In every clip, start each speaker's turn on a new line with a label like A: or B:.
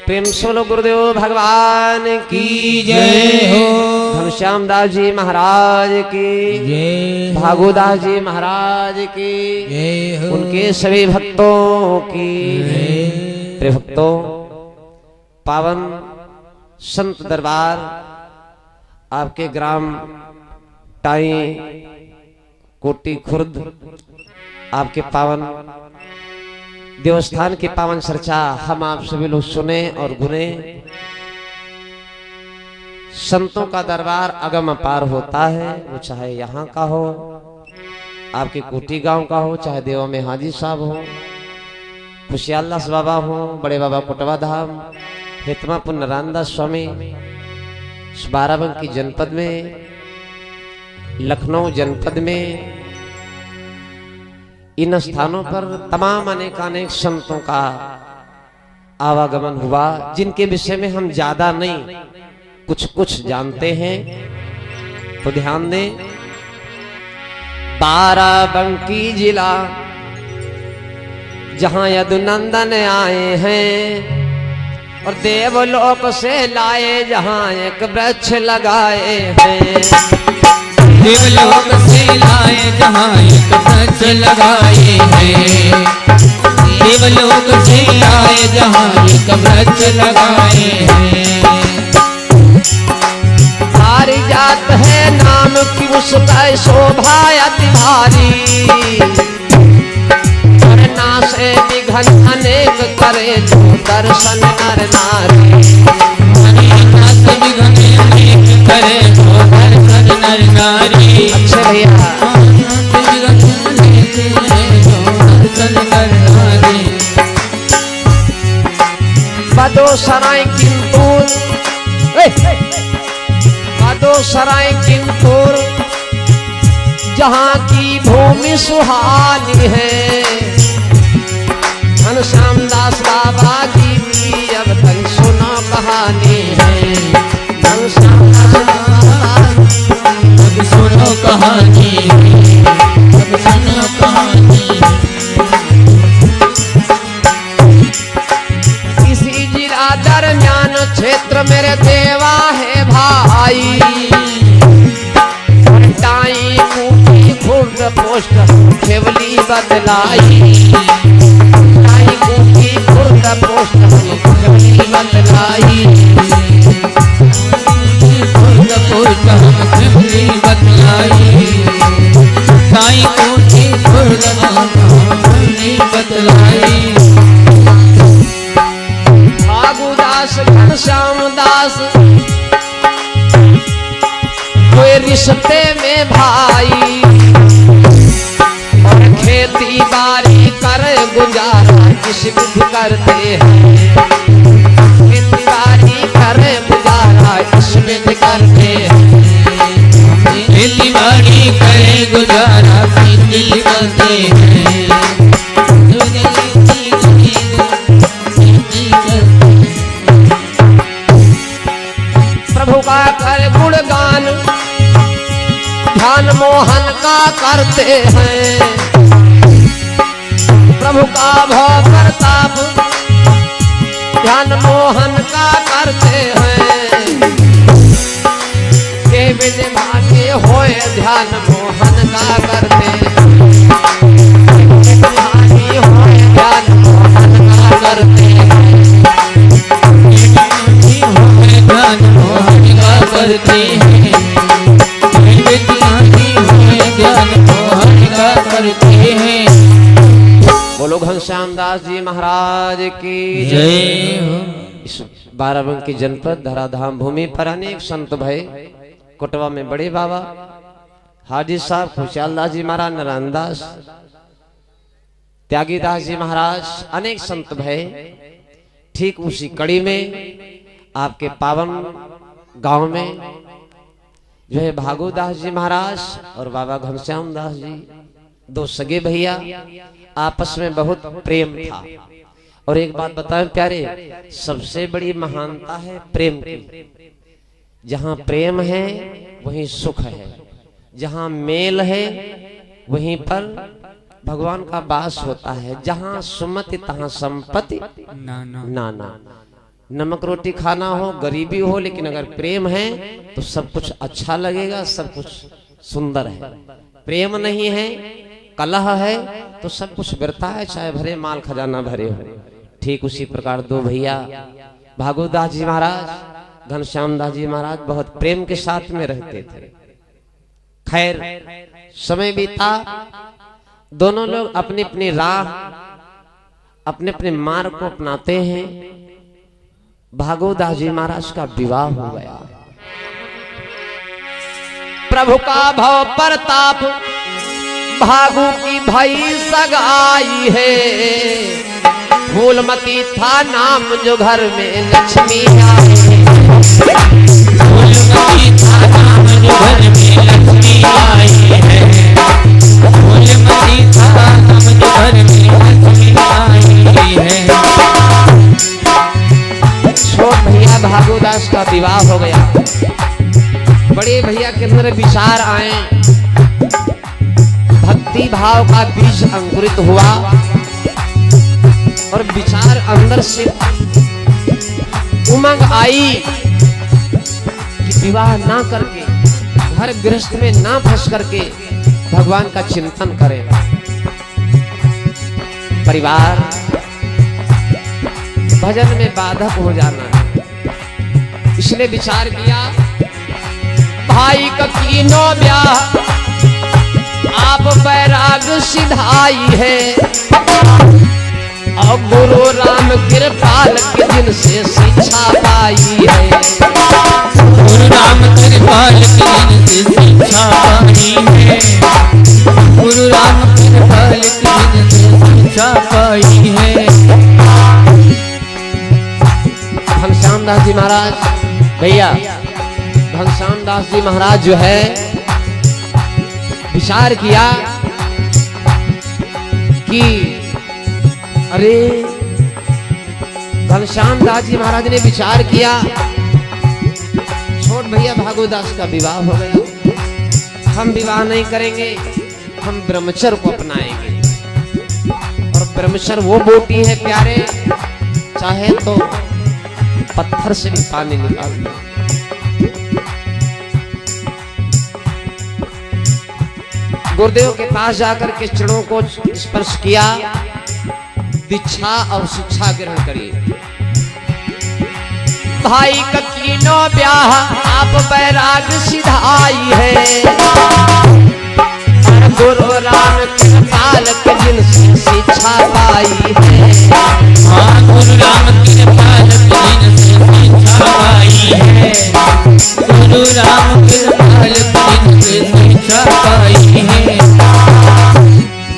A: प्रेम solo गुरुदेव भगवान की जय हो। घनश्याम दास जी महाराज की जय, भागोदास जी महाराज की जय हो। उनके सभी भक्तों की जय। प्रिय भक्तों, पावन संत दरबार आपके ग्राम टाई कोटी खुर्द आपके पावन देवस्थान की पावन चर्चा हम आप सभी लोग सुने और गुने। संतों का दरबार अगम अपार होता है, वो चाहे यहाँ का हो, आपके कोटी गांव का हो, चाहे देवा में हाजी साहब हो, खुशियाल्लास बाबा हो, बड़े बाबा कोटवा धाम, हितमापुर नारायणदास स्वामी, बाराबंकी जनपद में, लखनऊ जनपद में, इन स्थानों पर तमाम अनेकानेक संतों का आवागमन हुआ, जिनके विषय में हम ज्यादा नहीं कुछ कुछ जानते हैं। तो ध्यान दें, बाराबंकी जिला जहां यदुनंदन आए हैं और देवलोक से लाए जहां एक वृक्ष लगाए हैं।
B: देवलोक से लाए जहाँ एक वृक्ष लगाए हैं। देवलोक से लाए जहाँ एक वृक्ष लगाए हैं।
A: भारी जात है नाम की उसका शोभा अति भारी, करना से विघ्न अनेक करे जो दर्शन नर नारी।
B: करना से विघ्न अनेक करे जो दर्शन नर नारी।
A: अच्छे भैया, बदोसराय किंतूर, बदोसराय किंतूर जहाँ की भूमि सुहानी है। घनश्याम दास बाबा जी की अब तक सुना कहानी है। घनश्याम दास
B: अब सुनो कहानी, अब सुनो कहानी।
A: इसी जिला दरमियान क्षेत्र मेरे देवा है भाई। टाई कुटी खुर्द पोस्ट खेवली बदलाई। टाई कुटी खुर्द पोस्ट खेवली बदलाई।
B: साई कोठी बतलाई।
A: भागुदास घनश्याम दास कोई रिश्ते में भाई, और खेती बाड़ी कर गुजारा किस विधि करते हैं। खेती बाड़ी कर गुजारा किस विधि करते हैं।
B: खेती बाड़ी करे गुजारा किस करते हैं। प्रभु का कर गुणगान ध्यान
A: ध्यान मोहन का करते हैं, प्रभु का भाव प्रताप ध्यान मोहन का करते हैं। के बिन भाग्य होए ध्यान मोहन का करते हैं, भाग्य होए ध्यान मोहन का करते हैं,
B: ध्यान मोहन का करते हैं, ज्ञान मोहन का करते हैं।
A: बोलो घनश्याम दास जी महाराज की
B: जय हो।
A: इस बाराबंकी जनपद धराधाम भूमि पर अनेक संत भय। कोटवा में बड़े बाबा हाजी साहब, खुशहाल दास जी महाराज, नारायण दास, त्यागी दास जी महाराज, अनेक संत भय। ठीक उसी कड़ी में आपके पावन गांव में जो है भागो दास जी महाराज और बाबा घनश्याम दास जी, दो सगे भैया, आपस में बहुत प्रेम था। और एक बात बताएं प्यारे, सबसे बड़ी महानता है प्रेम की। जहां प्रेम है वहीं सुख है, जहां मेल है वहीं पर भगवान का वास होता है। जहां सुमति तहां संपत्ति नाना। नमक रोटी खाना हो, गरीबी हो, लेकिन अगर प्रेम है तो सब कुछ अच्छा लगेगा, सब कुछ सुंदर है। प्रेम नहीं है, कलह है तो सब कुछ व्यर्थ है, चाहे भरे माल खजाना भरे हो। ठीक उसी प्रकार दो भैया भागोदास जी महाराज, घनश्याम दास जी महाराज बहुत प्रेम के साथ में रहते थे। खैर समय बीता, दोनों लोग अपनी अपनी राह, अपने अपने मार्ग को अपनाते हैं। भागोदास जी महाराज का विवाह हो गया। प्रभु का भव प्रताप भागु की भई सगाई है, फूलमती था नाम जो घर में लक्ष्मी आई है। फूलमती था नाम जो घर में लक्ष्मी आई है, फूलमती था नाम जो घर में लक्ष्मी आई है। छोट भैया भागोदास का विवाह हो गया। बड़े भैया के अंदर विचार आए, भक्ति भाव का बीज अंकुरित हुआ और विचार अंदर से उमंग आई कि विवाह ना करके, घर गृहस्थ में ना फंस करके भगवान का चिंतन करें। परिवार भजन में बाधक हो जाना है, इसलिए विचार किया भाई का कीनो ब्याह आप बैराग सिधाई है, और गुरु राम कृपाल के दिन से शिक्षा पाई है।
B: गुरु राम कृपाल के दिन से शिक्षा पाई है, गुरु राम कृपाल के दिन से शिक्षा पाई है।
A: घनश्याम दास जी महाराज भैया, घनश्याम दास जी महाराज जो है विचार किया कि अरे, घनश्याम दास जी महाराज ने विचार किया छोट भैया भागोदास का विवाह हो गया, हम विवाह नहीं करेंगे, हम ब्रह्मचर्य को अपनाएंगे। और ब्रह्मचर्य वो बोटी है प्यारे, चाहे तो पत्थर से भी पानी निकाल दो। गुरुदेव के पास जाकर के चरणों को स्पर्श किया, दीक्षा और शिक्षा ग्रहण करिए। भाई का कीनो ब्याह आप बैराग सिधाई है, गुरु राम कृपाल के दिन से शिक्षा पाई है।
B: हाँ, गुरु राम कृपाल के दिन से शिक्षा पाई है, गुरु राम कृपाल के दिन से शिक्षा पाई है।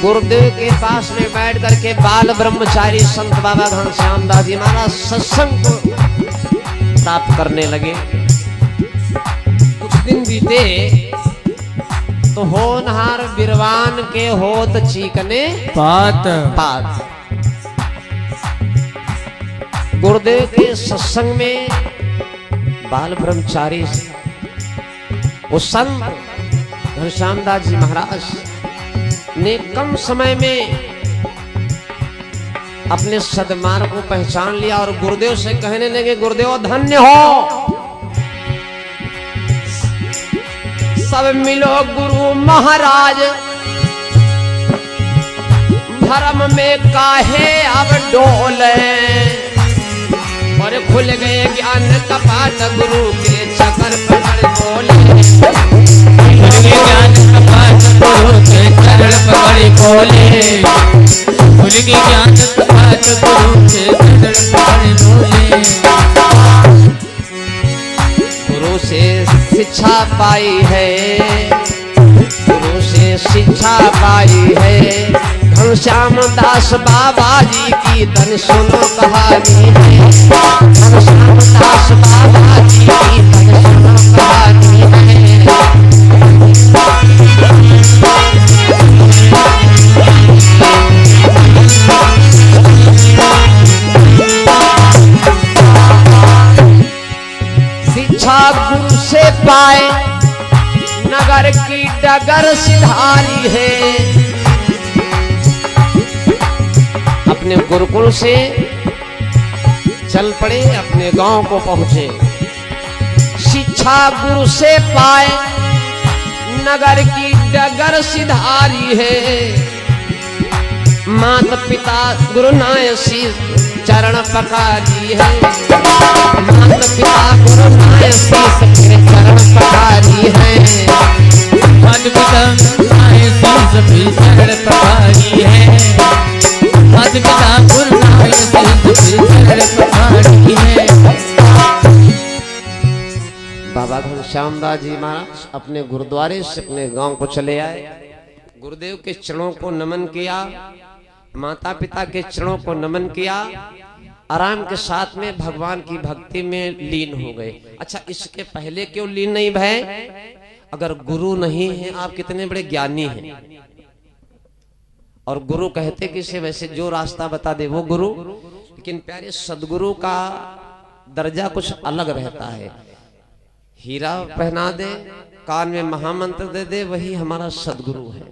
A: गुरुदेव के पास में बैठ करके बाल ब्रह्मचारी संत बाबा घनश्याम दास जी महाराज सत्संग को प्राप्त करने लगे। कुछ दिन बीते तो होनहार बिरवान के होत चीकने
B: पात
A: पात। गुरुदेव के सत्संग में बाल ब्रह्मचारी वो संत घनश्याम दास जी महाराज ने कम समय में अपने सदमार्ग को पहचान लिया और गुरुदेव से कहने लगे, गुरुदेव धन्य हो, सब मिलो गुरु महाराज, धर्म में काहे अब डोले, और खुल गए ज्ञान कपाट गुरु के चक्कर पकड़ बोले,
B: ज्ञान कपाट गुरु के चरण पकड़ बोले, खुल गए ज्ञान कपाट गुरु के चरण पकड़ बोले।
A: गुरु से शिक्षा पाई है, गुरु से शिक्षा पाई है, घनश्याम दास बाबा जी की तन सुनो कहानी है, घनश्याम दास बाबा जी की तन सुनो कहानी है। शिक्षा गुरु से पाए, नगर की डगर सिधारी है, अपने गुरुकुल से चल पड़े, अपने गांव को पहुंचे। शिक्षा गुरु से पाए, नगर की डगर सिधारी है, माता पिता गुरु नाय शीश चरण पखारी है, माता पिता गुरु नाय शीश चरण पखारी है,
B: माता पिता नाय शीश चरण पखारी है, माता पिता गुरु नाय शीश चरण पखारी है।
A: बाबा घनश्याम दास जी महाराज अपने गुरुद्वारे से अपने गांव को चले आए, गुरुदेव के चरणों को नमन किया, माता पिता के चरणों को नमन किया, आराम के साथ में भगवान की भक्ति में लीन हो गए। अच्छा, इसके पहले क्यों लीन नहीं भय? अगर गुरु नहीं है, आप कितने बड़े ज्ञानी हैं, और गुरु कहते कि से वैसे जो रास्ता बता दे वो गुरु, लेकिन प्यारे सदगुरु का दर्जा कुछ अलग रहता है। हीरा पहना दे, कान में महामंत्र दे दे, वही हमारा सदगुरु है।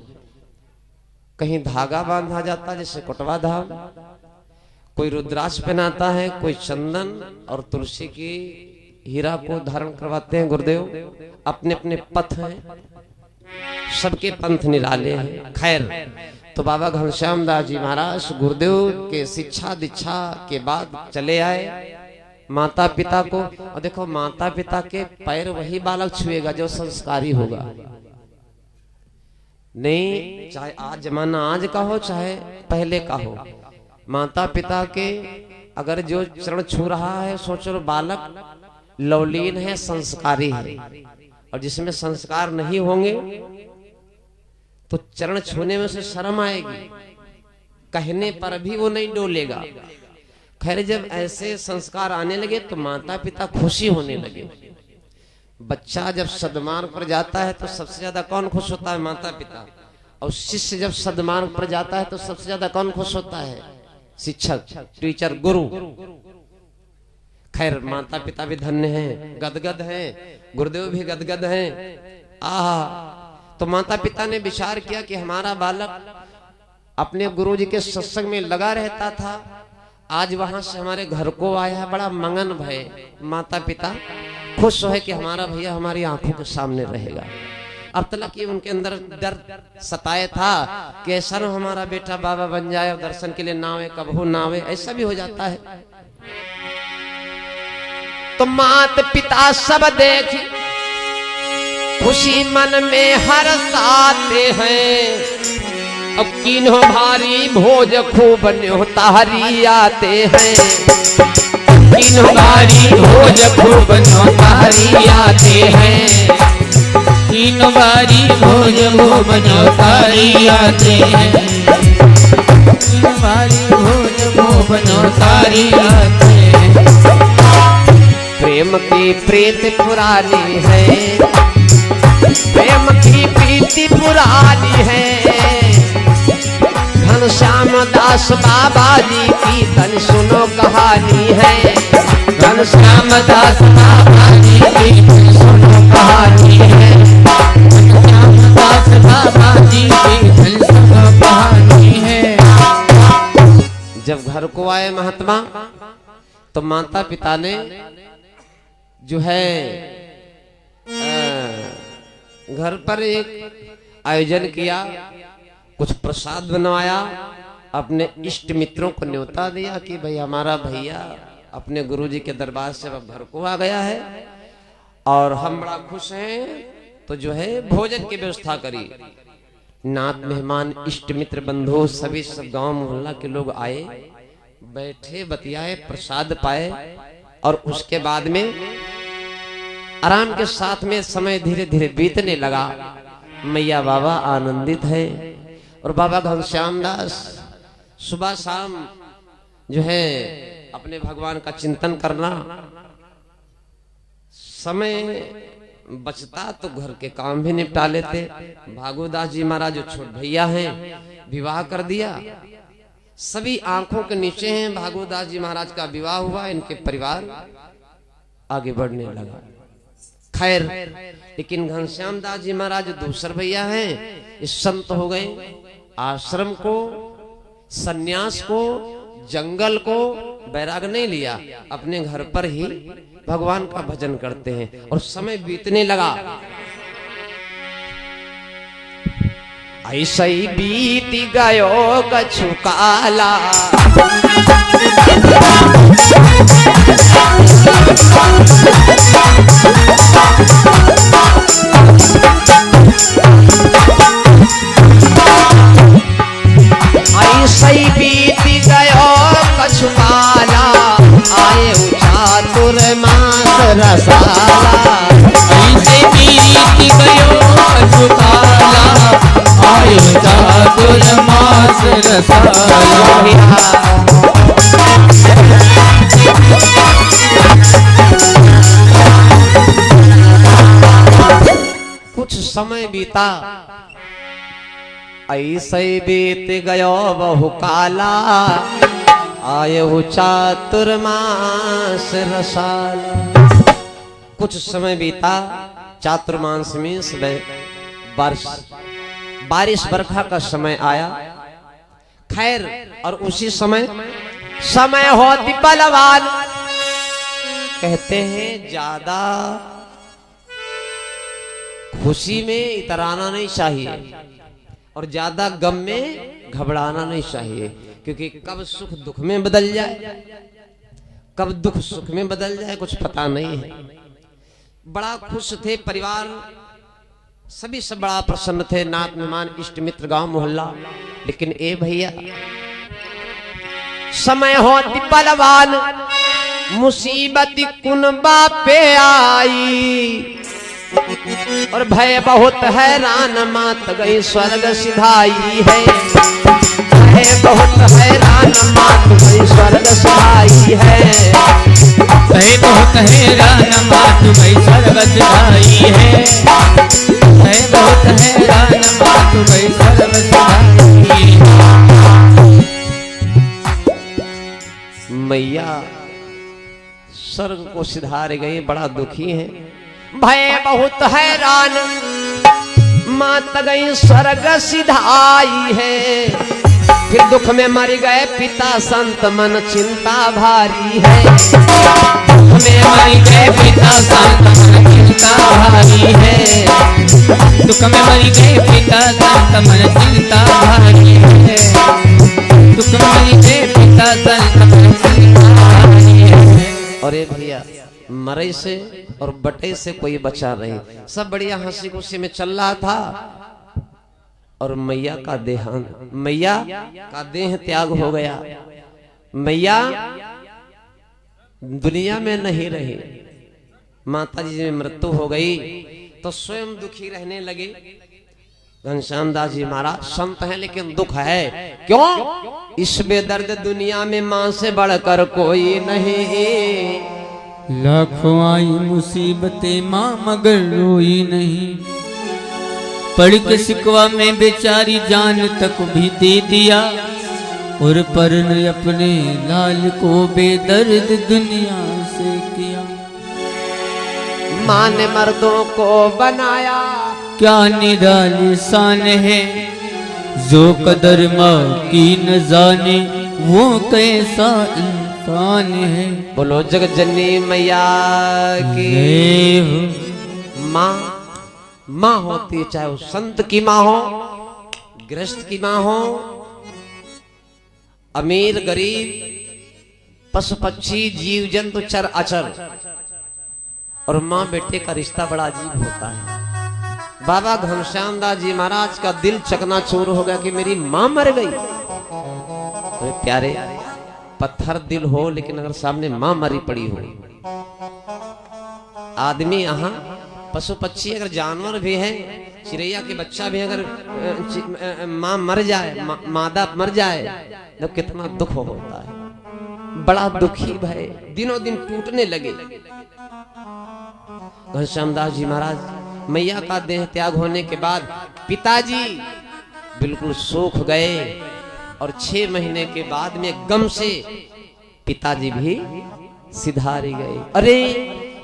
A: कहीं धागा बांधा जाता जैसे कोटवा धाम, कोई रुद्राक्ष पहनाता है, कोई चंदन और तुलसी की हीरा को धारण करवाते हैं गुरुदेव। अपने अपने पथ हैं, सबके पंथ निराले हैं। खैर, तो बाबा घनश्याम दास जी महाराज गुरुदेव के शिक्षा दीक्षा के बाद चले आए माता पिता को। और देखो, माता पिता के पैर वही बालक छुएगा जो संस्कारी होगा। नहीं, चाहे आज जमाना आज का हो चाहे पहले का हो, माता पिता के अगर जो चरण छू रहा है, सोचो बालक लवलीन है, संस्कारी है। और जिसमें संस्कार नहीं होंगे तो चरण छूने में से शर्म आएगी, कहने पर भी वो नहीं डोलेगा। खैर, जब ऐसे संस्कार आने लगे तो माता पिता खुशी होने लगे। बच्चा जब सद्मार्ग पर जाता है तो सबसे ज्यादा कौन खुश होता है? माता पिता। और शिष्य जब सद्मार्ग पर जाता है तो सबसे ज्यादा कौन खुश होता है? शिक्षक, टीचर, गुरु। खैर, माता पिता भी धन्य हैं, गदगद हैं, गुरुदेव भी गदगद हैं। तो माता पिता ने विचार किया कि हमारा बालक अपने गुरुजी के सत्संग में लगा रहता था, आज वहां से हमारे घर को आया है, बड़ा मंगन भय। माता पिता खुश है कि हमारा भैया हमारी आंखों के सामने रहेगा। अब तक ये उनके अंदर डर सताए था कि ऐसा न हमारा बेटा बाबा बन जाए और दर्शन के लिए ना आवे, कबहू ना आवे, ऐसा भी हो जाता है। तो माता पिता सब देख खुशी मन में हर्षाते हैं। अब किन्हो भारी भोज खूब न्योतारी आते हैं,
B: किन्हो भारी भोज खूब न्योतारी आते हैं, किन्हो भारी भोज खूब न्योतारी आते हैं, किन्हो भारी भोज खूब न्योतारी आते हैं।
A: प्रेम की प्रीति पुरानी है, प्रेम की प्रीति पुरानी है। घनश्याम दास बाबा जी की तन सुनो कहानी है,
B: घनश्याम दास बाबा जी की तन सुनो कहानी है, घनश्याम
A: घर को आए महात्मा, तो माता पिता ने जो है घर पर एक आयोजन किया, कुछ प्रसाद बनवाया, अपने इष्ट मित्रों को न्योता दिया कि भाई हमारा भैया अपने गुरुजी के दरबार से अब घर को आ गया है और हम बड़ा खुश हैं, तो जो है भोजन की व्यवस्था करी। नात मेहमान इष्ट मित्र बंधु सभी सब गांव मोहल्ला के लोग आए, बैठे बतियाए, प्रसाद पाए और उसके बाद में आराम के साथ में समय धीरे धीरे बीतने लगा। मैया बाबा आनंदित है और बाबा घनश्याम दास सुबह शाम जो है अपने भगवान का चिंतन करना, समय बचता तो घर के काम भी निपटा लेते। भागुदास जी महाराज जो छोट भैया हैं, विवाह कर दिया, सभी आंखों के नीचे हैं। भागुदास जी महाराज का विवाह हुआ, इनके परिवार आगे बढ़ने लगा। खैर, लेकिन घनश्याम दास जी महाराज जो दूसरे भैया हैं, इस संत हो गए। आश्रम को, सन्यास को, जंगल को बैराग नहीं लिया, अपने घर पर ही भगवान का भजन करते हैं और समय बीतने लगा। ऐसा ही बीत गयो कछु काला, ऐसा ही बीत गयो कछु काला, आए चातुर मास रसाला।
B: ऐसे बीत गयो कछु काला, आयो चातुर मास रसाला।
A: कुछ समय बीता, ऐसे बीत गयो बहु काला, आयो चातुर्मास रसाला। कुछ समय बीता, चातुर्मास में बारिश बरखा का समय आया। खैर, और उसी समय होती बलवान। कहते हैं ज्यादा खुशी में इतराना नहीं चाहिए और ज्यादा गम में घबराना नहीं चाहिए, क्योंकि कब सुख दुख में बदल जाए, कब दुख सुख में बदल जाए कुछ पता नहीं है। बड़ा खुश थे परिवार, सभी सब बड़ा प्रसन्न थे, नात मेहमान इष्ट मित्र गांव मोहल्ला। लेकिन ए भैया, समय होती बलवान, मुसीबत कुनबा पे आई, और भय बहुत हैरान, मात गई स्वर्ग सिधाई है। भय बहुत हैरान, मात गई स्वर्ग सिधाई है।
B: भय बहुत हैरान, मात गई स्वर्ग सिधाई है। भय बहुत हैरान, मात गई स्वर्ग सिधाई है।
A: मैया स्वर्ग को सिधार गई, बड़ा दुखी है। भय बहुत हैरान, मात गई स्वर्ग सिधाई है। फिर दुख में मर गए पिता संत, मन चिंता भारी है। दुख में मर गए पिता संत, मन चिंता भारी है।
B: दुख में मर गए पिता संत, मन चिंता भारी है। दुख में मर गए पिता संत, मन चिंता भारी है।
A: और ये भैया, मरे से और बटे से कोई बचा नहीं, सब बढ़िया हंसी खुशी में चल रहा था। और मैया का देहांत, मैया का देह त्याग हो गया। मैया दुनिया में नहीं रही, माता जी में मृत्यु हो गई, तो स्वयं दुखी रहने लगे। घनश्याम दास जी महाराज संत हैं, लेकिन दुख है। क्यों? इस बेदर्द दुनिया में मां से बढ़कर कोई नहीं।
B: लाखों आई मुसीबतें मां मगर रोई नहीं। पढ़ के सिकवा में बेचारी जान तक भी दे दिया, और पर ने अपने लाल को बेदर्द दुनिया से किया।
A: मां ने मर्दों को बनाया,
B: क्या निराली शान है, जो कदर माँ की न जाने वो कैसा इंसान है।
A: बोलो जगत जननी मैया की
B: जय हो।
A: माँ माँ होती है, चाहे वो संत की माँ हो, गृहस्थ की माँ हो, अमीर गरीब, पशु पक्षी जीव जंतु चर अचर, और माँ बेटे का रिश्ता बड़ा अजीब होता है। बाबा घनश्याम दास जी महाराज का दिल चकनाचूर हो गया कि मेरी माँ मर गई। अरे प्यारे, पत्थर दिल हो लेकिन अगर सामने माँ मरी पड़ी हो, आदमी यहाँ पशु पक्षी अगर जानवर भी है, चिड़ैया के बच्चा भी अगर माँ मर जाए, मादा मर जाए तो कितना दुख होता है। बड़ा दुखी भय दिनों दिन टूटने लगे। घनश्याम दास जी महाराज मैया का देह त्याग होने के बाद पिताजी बिल्कुल सूख गए, और 6 महीने के बाद में गम से पिताजी भी सिधारे गए। अरे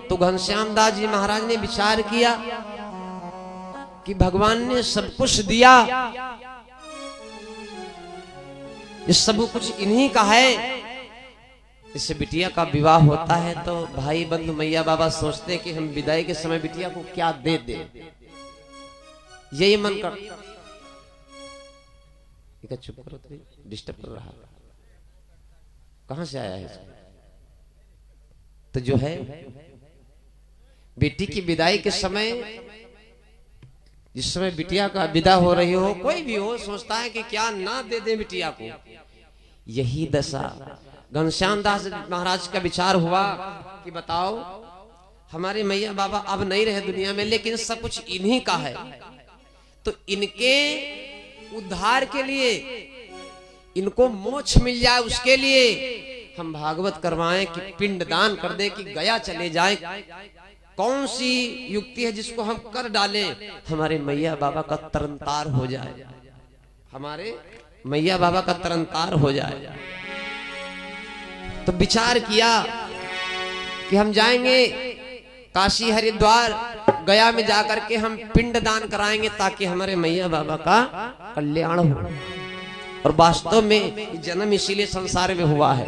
A: तो घनश्याम दास जी महाराज ने विचार किया कि भगवान ने सब कुछ दिया, ये सब कुछ इन्हीं का है। इससे बिटिया का विवाह होता है तो भाई बंधु मैया बाबा सोचते हैं कि हम विदाई के समय बिटिया को क्या दे दे, यही मन कर। चुप करो, डिस्टर्ब कर रहा, कहां से आया है? तो जो है बेटी की विदाई के समय, जिस समय बिटिया का विदा हो रही हो, कोई भी हो, सोचता है कि क्या ना दे दे बिटिया को। यही दशा घनश्याम दास महाराज का विचार हुआ कि बताओ हमारे मैया बाबा अब नहीं रहे दुनिया में, लेकिन सब कुछ इन्हीं का है, तो इनके उद्धार के लिए, इनको मोक्ष मिल जाए उसके लिए हम भागवत करवाएं कि पिंडदान कर दें, कि गया चले जाए। कौन सी युक्ति है जिसको हम कर डालें, हमारे मैया बाबा का तरनतार हो जाए, हमारे मैया बाबा का तरनतार हो जाए। तो विचार किया कि हम जाएंगे काशी हरिद्वार गया में जाकर के हम पिंड दान कराएंगे ताकि हमारे मैया बाबा का कल्याण हो। और वास्तव में जन्म इसीलिए संसार में हुआ है।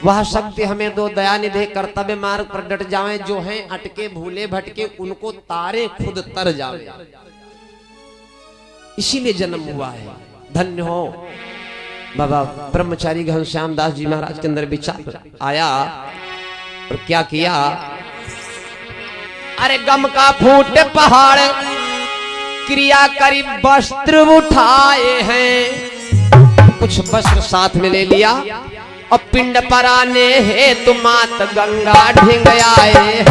A: वह शक्ति हमें दो, दया निधे कर्तव्य मार्ग पर डट जाएं, जो हैं अटके भूले भटके उनको तारे खुद तर जावे। इसीलिए जन्म हुआ है। धन्य हो बाबा ब्रह्मचारी घनश्याम दास जी महाराज के अंदर विचार आया और क्या किया। अरे गम का फूट पहाड़ क्रिया करी वस्त्र उठाए हैं, कुछ वस्त्र साथ में ले लिया और पिंड पर आने हेतु मात गंगा ढिंग आए हैं।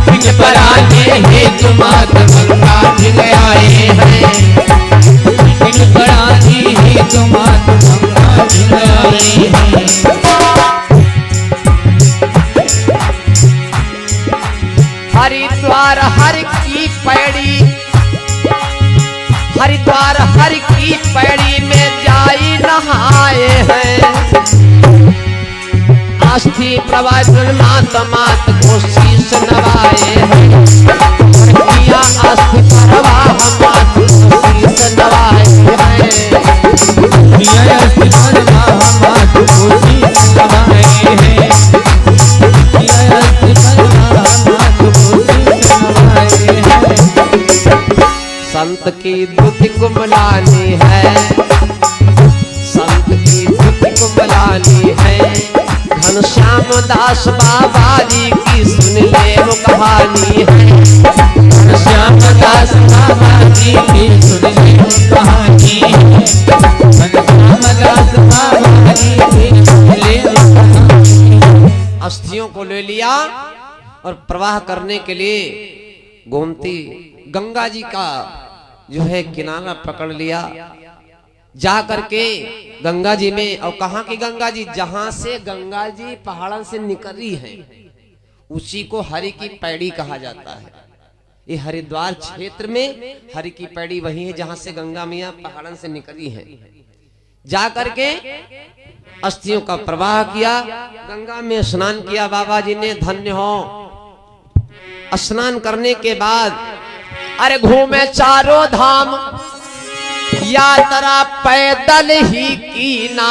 A: पिंड पर आने हेतु मात गंगा ढिंग आए हैं। पिंड पर आने हेतु मात गंगा ढिंग आए हैं। हरिद्वार हर की पैड़ी, हरिद्वार हर की पैड़ी में जाई नहाए हैं। अस्थि प्रवाचन मात मात को शीश नवाए हैं। किया अस्थि प्रवाह मात को शीश नवाए हैं। किया अस्थि प्रवाह मात को शीश नवाए हैं। किया अस्थि प्रवाह मात को शीश नवाए हैं। संत की धुति कुमलानी है, संत की धुति कुमलानी है। घनश्याम दास बाबा जी की सुन ले वो कहानी है। घनश्याम दास बाबा जी की सुन ले वो कहानी है। घनश्याम दास बाबा जी की सुन ले वो कहानी है। अस्थियों को ले लिया और प्रवाह करने के लिए गोमती गंगा जी का जो है किनारा पकड़ लिया। जा करके गंगा जी में, और कहाँ की गंगा जी, जहां से गंगा जी पहाड़ों से निकली है उसी को हरि की पैड़ी कहा जाता है। ये हरिद्वार क्षेत्र में हरि की पैड़ी वही है जहां से गंगा मैया पहाड़ों से निकली है। जा करके अस्थियों का प्रवाह किया, गंगा में स्नान किया बाबा जी ने। धन्य हो। स्नान करने के बाद अरे घूमे चारों धाम, यात्रा पैदल ही कीना।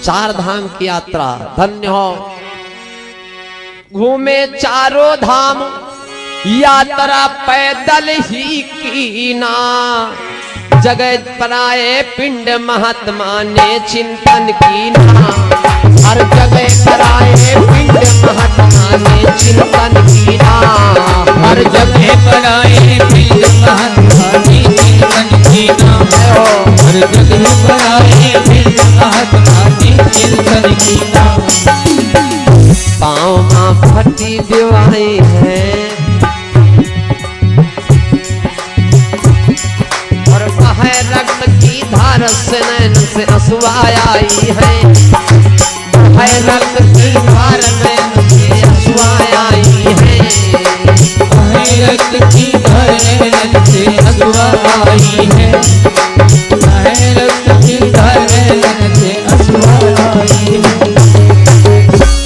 A: चार धाम की यात्रा धन्य हो, घूमे चारों धाम यात्रा पैदल ही कीना। जगत पराए पिंड महात्मा ने चिंतन कीना। हर जगह पराए पिंड महात्मा ने चिंतन कीना।
B: हर जगह पराए पिंड महात्मा ने चिंतन कीना। हर जगह पराए पिंड महात्मा ने चिंतन कीना।
A: पाँव माँ फटी दीवाई है और वह रक्त की धार से नैन से आंसुआ आई है। वह रक्त की धार नैन से आंसुआ आई है।
B: वह रक्त की धार नैन से आंसुआ आई है। वह रक्त की धार नैन से आंसुआ आई है।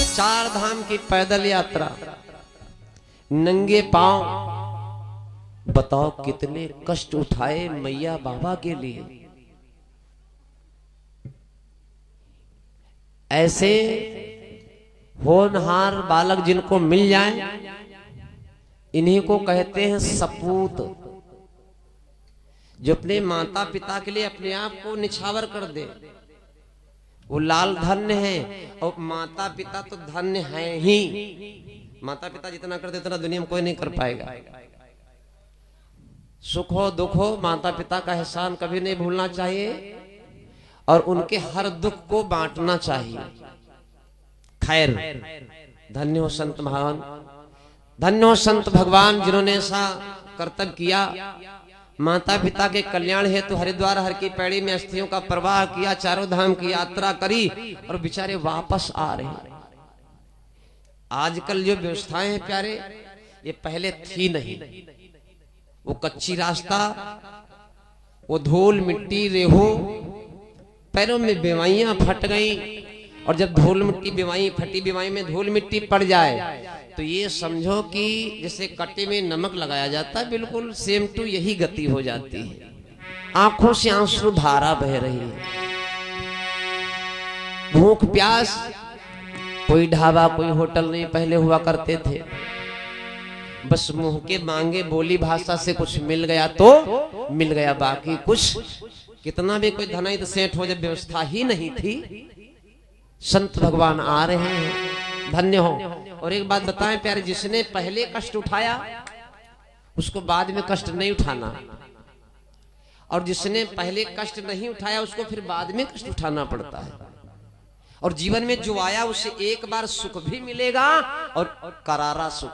A: चार धाम की पैदल यात्रा नंगे पांव, बताओ कितने कष्ट उठाए मैया बाबा के लिए। ऐसे होनहार बालक जिनको मिल जाए इन्हीं को कहते हैं सपूत, जो अपने माता पिता के लिए अपने आप को निछावर कर दे। वो लाल धन्य है और माता पिता तो धन्य है ही। माता पिता जितना करते उतना दुनिया में कोई नहीं कर पाएगा। सुख हो दुख हो माता पिता का एहसान कभी नहीं भूलना चाहिए और उनके हर दुख को बांटना चाहिए। खैर, धन्य हो संत महान, धन्य हो संत भगवान जिन्होंने ऐसा कर्तव्य किया। माता पिता के कल्याण हेतु तो हरिद्वार हर की पैड़ी में अस्थियों का प्रवाह किया, चारों धाम की यात्रा करी और बेचारे वापस आ रहे हैं। आजकल जो व्यवस्थाएं हैं प्यारे, ये पहले थी नहीं। वो कच्ची रास्ता, वो धूल मिट्टी रेहू, पैरों में बीमारियां फट गई। और जब धूल मिट्टी बीमारी फटी बीमारी में धूल मिट्टी पड़ जाए तो ये समझो कि जैसे कटे में नमक लगाया जाता है, बिल्कुल सेम टू यही गति हो जाती है। आंखों से आंसू धारा बह रही है। भूख प्यास, कोई ढाबा कोई होटल नहीं पहले हुआ करते थे। बस मुंह के मांगे बोली भाषा से कुछ मिल गया तो मिल गया, बाकी कुछ कितना भी कोई धनाई तो सेठ हो, जब व्यवस्था ही नहीं थी। संत भगवान आ रहे हैं, धन्य हो। और एक बात बताएं प्यारे, जिसने पहले कष्ट उठाया उसको बाद में कष्ट नहीं उठाना, और जिसने पहले कष्ट नहीं उठाया उसको फिर बाद में कष्ट उठाना पड़ता है। और जीवन में जो आया उसे एक बार सुख भी मिलेगा और करारा सुख,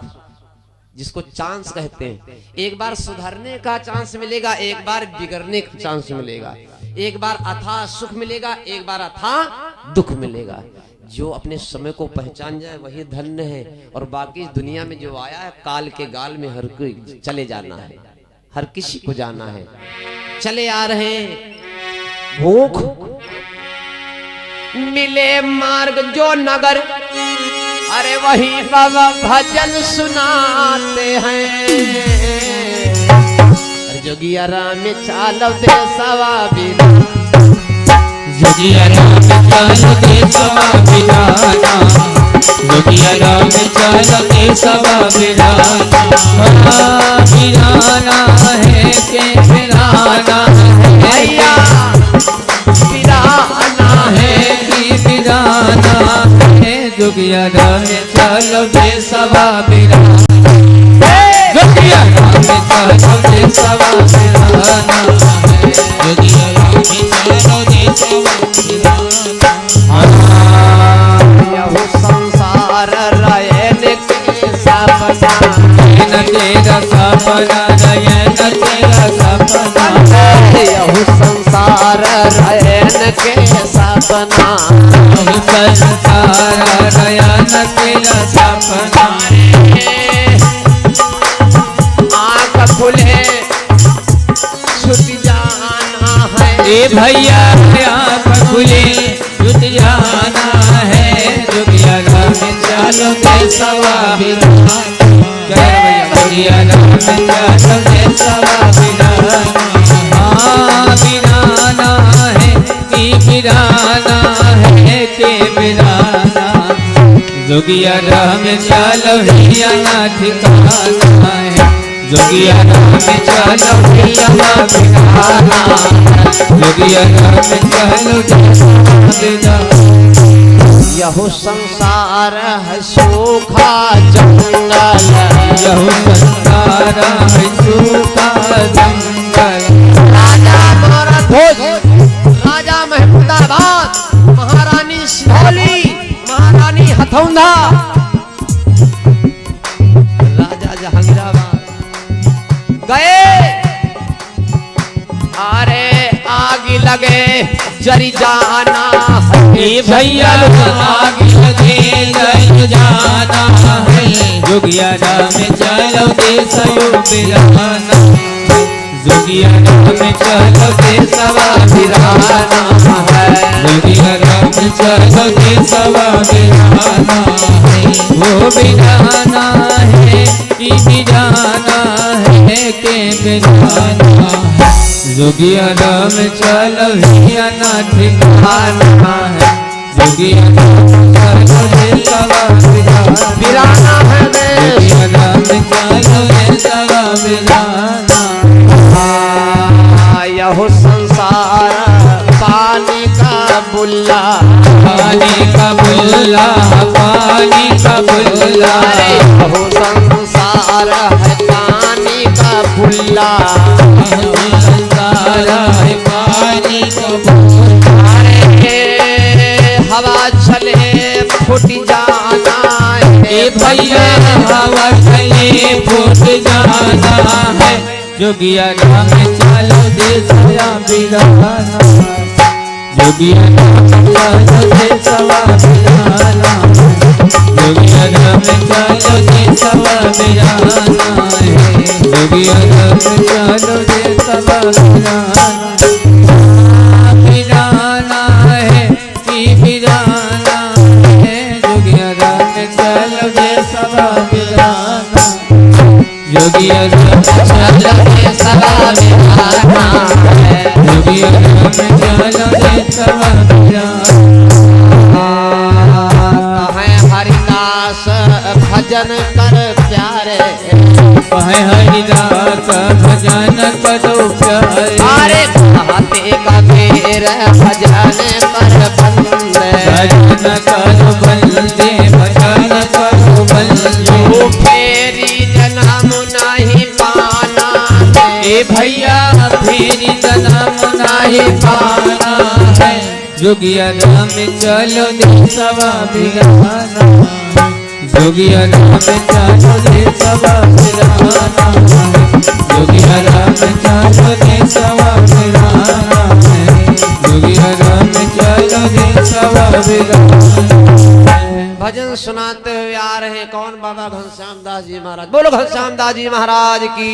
A: जिसको चांस कहते हैं। एक बार सुधरने का चांस मिलेगा, एक बार बिगड़ने का चांस मिलेगा। एक बार अथाह सुख मिलेगा, एक बार अथाह दुख मिलेगा। जो अपने समय को पहचान जाए वही धन्य है। और बाकी दुनिया में जो आया है काल के गाल में हर कोई चले जाना है, हर किसी को जाना है। चले आ रहे भूख मिले मार्ग जो नगर, अरे वही बाबा भजन सुनाते हैं। जोगिया राम चालो देशवा बिना,
B: जोगिया राम चालो देशवा बिना, जोगिया राम चालो देशवा बिना। बिराना है के बिराना है भैया, बिराना है कि बिराना है। जोगिया राम चालो देशवा बिना, जोगिया राम चालो देशवा बिराना है। जोगिया राम चालो देशवा बिराना।
A: यहु संसार रयन के सपना,
B: तेरा सपना रयन तेरा सपना।
A: यहु संसार रयन के सपना,
B: यहु संसार रयन तेरा सपना।
A: आँख खुले छूट जाना है,
B: ए भैया आँख खुले छूट जाना है। जोगिया राम चालो देशवा बिराना, जोगिया राम चालो देशवा बिराना। जोगिया राम चलो हिया ना ठिकाना है, जोगिया राम चलो हिया ना ठिकाना, जोगिया राम चलो हिया।
A: यहो संसार है सूखा जंगल,
B: यहो संसार है सूखा जंगल।
A: राजा मोरध्वज, राजा महमूदाबाद, महारानी सिधौली, महारानी हथौंदा, राजा जहांगीराबाद गए। अरे आग लगे जरी जाना है
B: भैया, आग लगे जरी जाना है, जोगिया राम चलो देशयो बिराना, जोगिया राम चलो देशवा बिराना है, जोगिया राम चलो देशवा बिराना है। वो बिराना है कि बिराना है के बिराना, जोगिया राम चलो हिया ना ठिकाना है, जोगिया राम चलो देशवा
A: बिराना है देश।
B: जोगिया राम चलो देशवा बिराना।
A: यहो संसार पानी का बुल्ला,
B: पानी का बुल्ला, पानी का बुल्ला,
A: यहो संसार है पानी का बुल्ला,
B: संसार है पानी का बुल्ला।
A: हवा चले फुट जाना है
B: भैया, हवा चले फुट जाना है, जोगिया राम चलो देशया बिराना, जोगिया राम चलो देशवा बिराना, जोगिया राम चलो देशवा बिराना है, जोगिया राम चलो देशवा बिराना। बिराना है कि बिराना है, जोगिया राम चलो देशवा बिराना, जोगिया राम चलो देशवा बिराना है, जोगिया राम चलो देशवा बिराना।
A: कहें हरिदास भजन कर प्यारे,
B: कहें हरिदास भजन करो प्यारे,
A: अरे कहते कबीर भजन कर बंदे,
B: भजन करो बंदे, भजन करो बंदे।
A: जो फेरी जन्म नहीं पाना है,
B: ए भैया फेरी जन्म नहीं पाना है, जोगिया राम चलो देशवा बिराना, जोगिया राम चलो देशवा बिराना, जोगिया राम चलो देशवा बिराना, जोगिया राम चलो देशवा बिराना।
A: भजन सुनाते हुए आ रहे हैं कौन? बाबा घनश्याम दास जी महाराज। बोलो घनश्याम दास जी महाराज की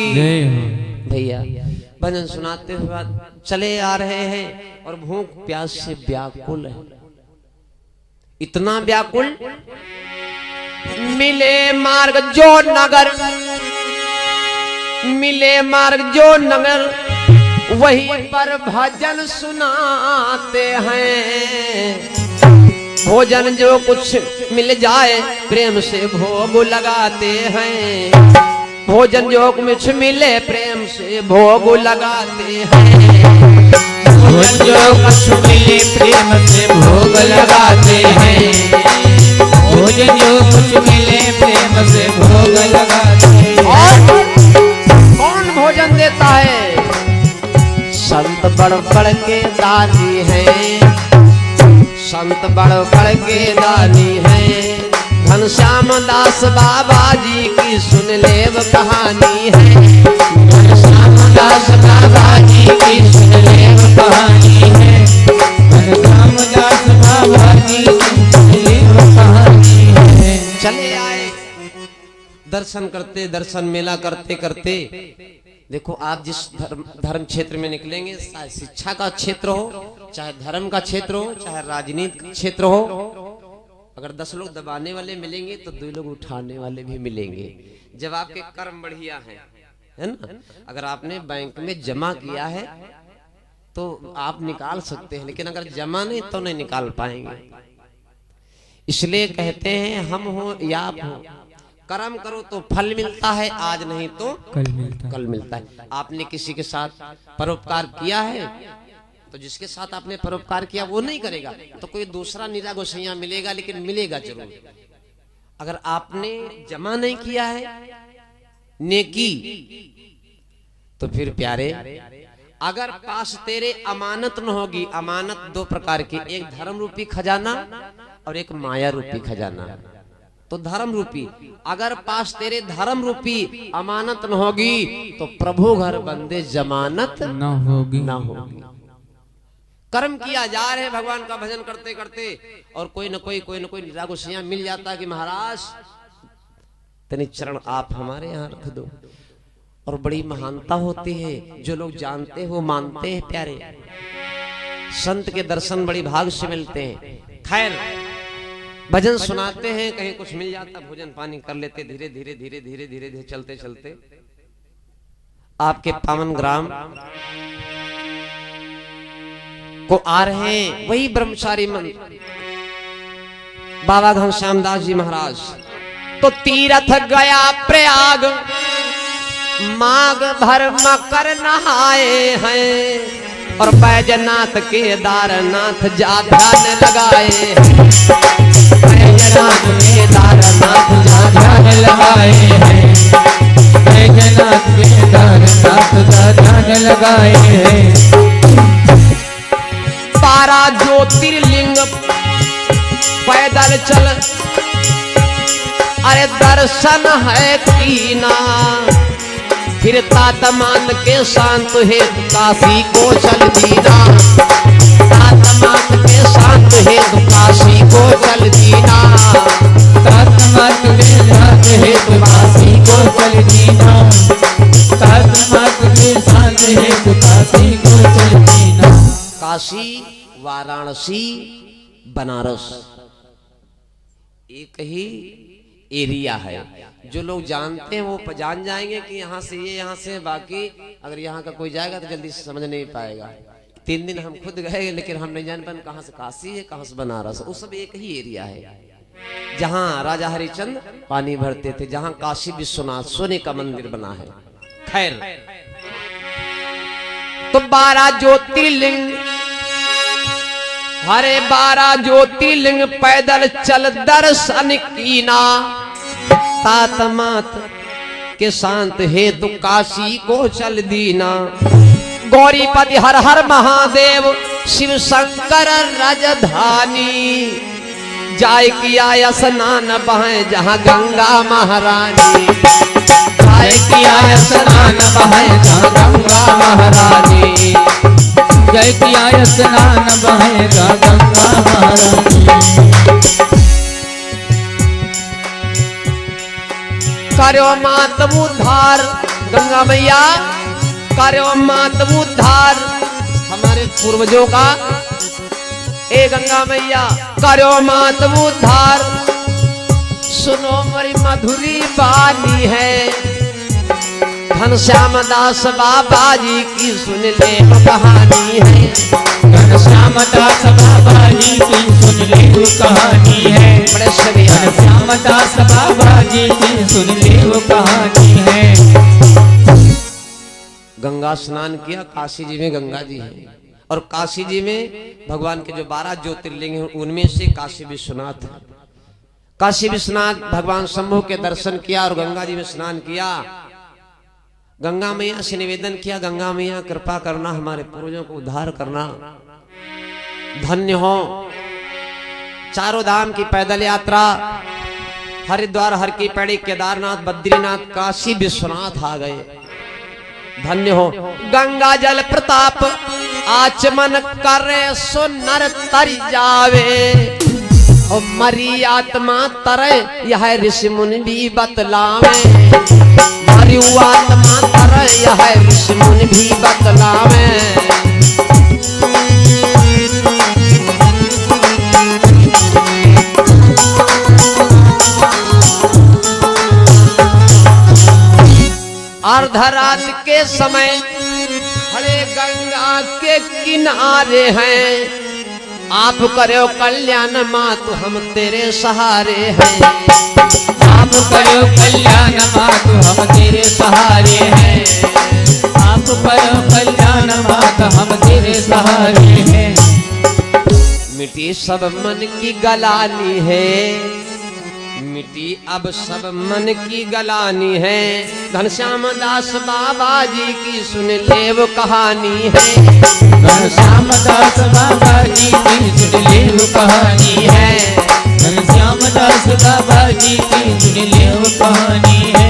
A: भैया। भजन सुनाते हुए चले आ रहे हैं और भूख प्यास से व्याकुल है, इतना व्याकुल। मिले मार्ग जो नगर, मिले मार्ग जो नगर, वहीं पर भजन सुनाते हैं। भोजन जो कुछ मिल जाए प्रेम से भोग लगाते हैं, भोजन जो कुछ मिले प्रेम से भोग लगाते हैं,
B: भोजन जो कुछ मिले प्रेम से भोग लगाते हैं, भोजन जो कुछ मिले प्रेम से भोग लगाते हैं।
A: और कौन भोजन देता है? संत बड़ बड़ के दानी है, संत बड़ बड़ के दानी है। घनश्याम दास बाबा जी की सुन लेव कहानी है, घनश्याम दास बाबा जी की सुन लेव कहानी है,
B: घनश्याम दास बाबा जी की सुन लेव कहानी है।
A: चले आए दर्शन करते, दर्शन मेला करते करते। देखो आप जिस धर्म क्षेत्र में निकलेंगे, चाहे शिक्षा का क्षेत्र हो, चाहे धर्म का क्षेत्र हो, चाहे राजनीति का क्षेत्र हो, अगर 10 लोग दबाने वाले मिलेंगे तो 2 लोग उठाने वाले भी मिलेंगे। जब आपके कर्म बढ़िया है ना, अगर आपने बैंक में जमा किया है तो आप निकाल सकते हैं, लेकिन अगर जमा नहीं तो नहीं निकाल पाएंगे। इसलिए कहते हैं हम हो या आप हो, कर्म करो तो फल मिलता है, आज नहीं तो कल मिलता है। आपने किसी के साथ परोपकार किया है तो जिसके साथ आपने परोपकार किया वो नहीं करेगा तो कोई दूसरा नीरा गोसैया मिलेगा, लेकिन मिलेगा जरूर। अगर आपने जमा नहीं किया है नेकी तो फिर प्यारे, अगर पास तेरे अमानत न होगी, अमानत दो प्रकार की, एक धर्म रूपी खजाना और एक माया रूपी खजाना। तो धर्म रूपी, अगर पास तेरे धर्म रूपी अमानत न होगी तो प्रभु घर बंदे जमानत
B: न होगी।
A: कर्म किया जा रहे भगवान का भजन करते करते और कोई न कोई नीरा गोसैया मिल जाता है कि महाराज तनि चरण आप हमारे यहाँ रख दो। और बड़ी महानता होती है, जो लोग जानते हो मानते हैं प्यारे। संत के दर्शन बड़ी भाग से मिलते हैं। खैर भजन सुनाते हैं, कहीं कुछ मिल जाता, भोजन पानी कर लेते, धीरे धीरे धीरे धीरे धीरे धीरे चलते चलते आपके पावन ग्राम को आ रहे हैं वही ब्रह्मचारी मन बाबा घनश्याम दास जी महाराज। तो तीर्थ गया प्रयाग, माघ भर मकर नहाए हैं और बैजनाथ केदारनाथ जा ध्यान लगाए हैं। बैजनाथ केदारनाथ जा ध्यान लगाए हैं।
B: बैजनाथ केदारनाथ जा ध्यान लगाए हैं।
A: 12 ज्योतिर्लिंग पैदल चल, अरे दर्शन है कीना, फिर तातमान के शांत हेतु काशी को चल दीना। तातमान के शांत हेतु काशी को चल दीना।
B: तातमान के शांत हेतु काशी को चल दीना। तातमान के शांत हेतु काशी को चल दीना।
A: काशी, वाराणसी, बनारस एक ही एरिया है। जो लोग जानते हैं वो जान जाएंगे कि यहाँ से ये, यहाँ से, बाकी अगर यहाँ का कोई जाएगा तो जल्दी से समझ नहीं पाएगा। 3 दिन हम खुद गए लेकिन हम नहीं जान पाए कहाँ से काशी है कहाँ से बनारस। वो सब एक ही एरिया है। जहाँ राजा हरिचंद पानी भरते थे, जहाँ काशी विश्वनाथ सोने का मंदिर बना है। खैर तो 12 ज्योतिर्लिंग, हरे 12 ज्योतिर्लिंग पैदल चल दर्शन कीना। तातमात के शांत हेतु काशी को चल दीना। गौरीपति हर हर महादेव शिव शंकर राजधानी, जाय किया स्नान बहे जहाँ गंगा महारानी। जाय किया स्नान बहे जहाँ गंगा महारानी।
B: जय किया स्नान बहेगा गंगा महारानी।
A: करो मात उद्धार गंगा मैया, करो मात उद्धार हमारे पूर्वजों का। ए गंगा मैया करो मात उद्धार, सुनो मेरी मधुरी बानी है। घनश्याम दास बाबा जी की सुन ले कहानी है।
B: घनश्याम दास बाबा जी की सुन ले कहानी है।
A: बड़े श्री
B: घनश्याम दास बाबा जी की सुन ले कहानी है।
A: गंगा स्नान किया, काशी जी में गंगा जी है और काशी जी में भगवान के जो 12 ज्योतिर्लिंग हैं उनमें से काशी विश्वनाथ है। काशी विश्वनाथ भगवान शंभु के दर्शन किया और गंगा जी में स्नान किया। गंगा मैया से निवेदन किया, गंगा मैया कृपा करना, हमारे पूर्वजों को उद्धार करना। धन्य हो। चारों धाम की पैदल यात्रा, हरिद्वार, हर की पैड़ी, केदारनाथ, बद्रीनाथ, काशी विश्वनाथ आ गए। धन्य हो। गंगा जल प्रताप आचमन करे सो नर तर जावे, और मरी आत्मा तरे यह ऋषि मुनि भी बतलावे। मरी आत्मा तरे यह ऋषि मुनि भी बतलावे। अर्धरात के समय खड़े गंगा के किनारे हैं, आप करो कल्याण मातु हम तेरे सहारे हैं।
B: आप करो कल्याण मातु हम तेरे सहारे हैं। आप करो कल्याण मातु हम तेरे सहारे हैं।
A: मिटी सब मन की गलानी है, मिटी अब सब मन की गलानी है। घनश्याम दास बाबा जी की सुन ले वो कहानी है।
B: घनश्याम दास बाबा जी की सुन ले वो कहानी है। घनश्याम दास बाबा जी की सुन ले वो कहानी है।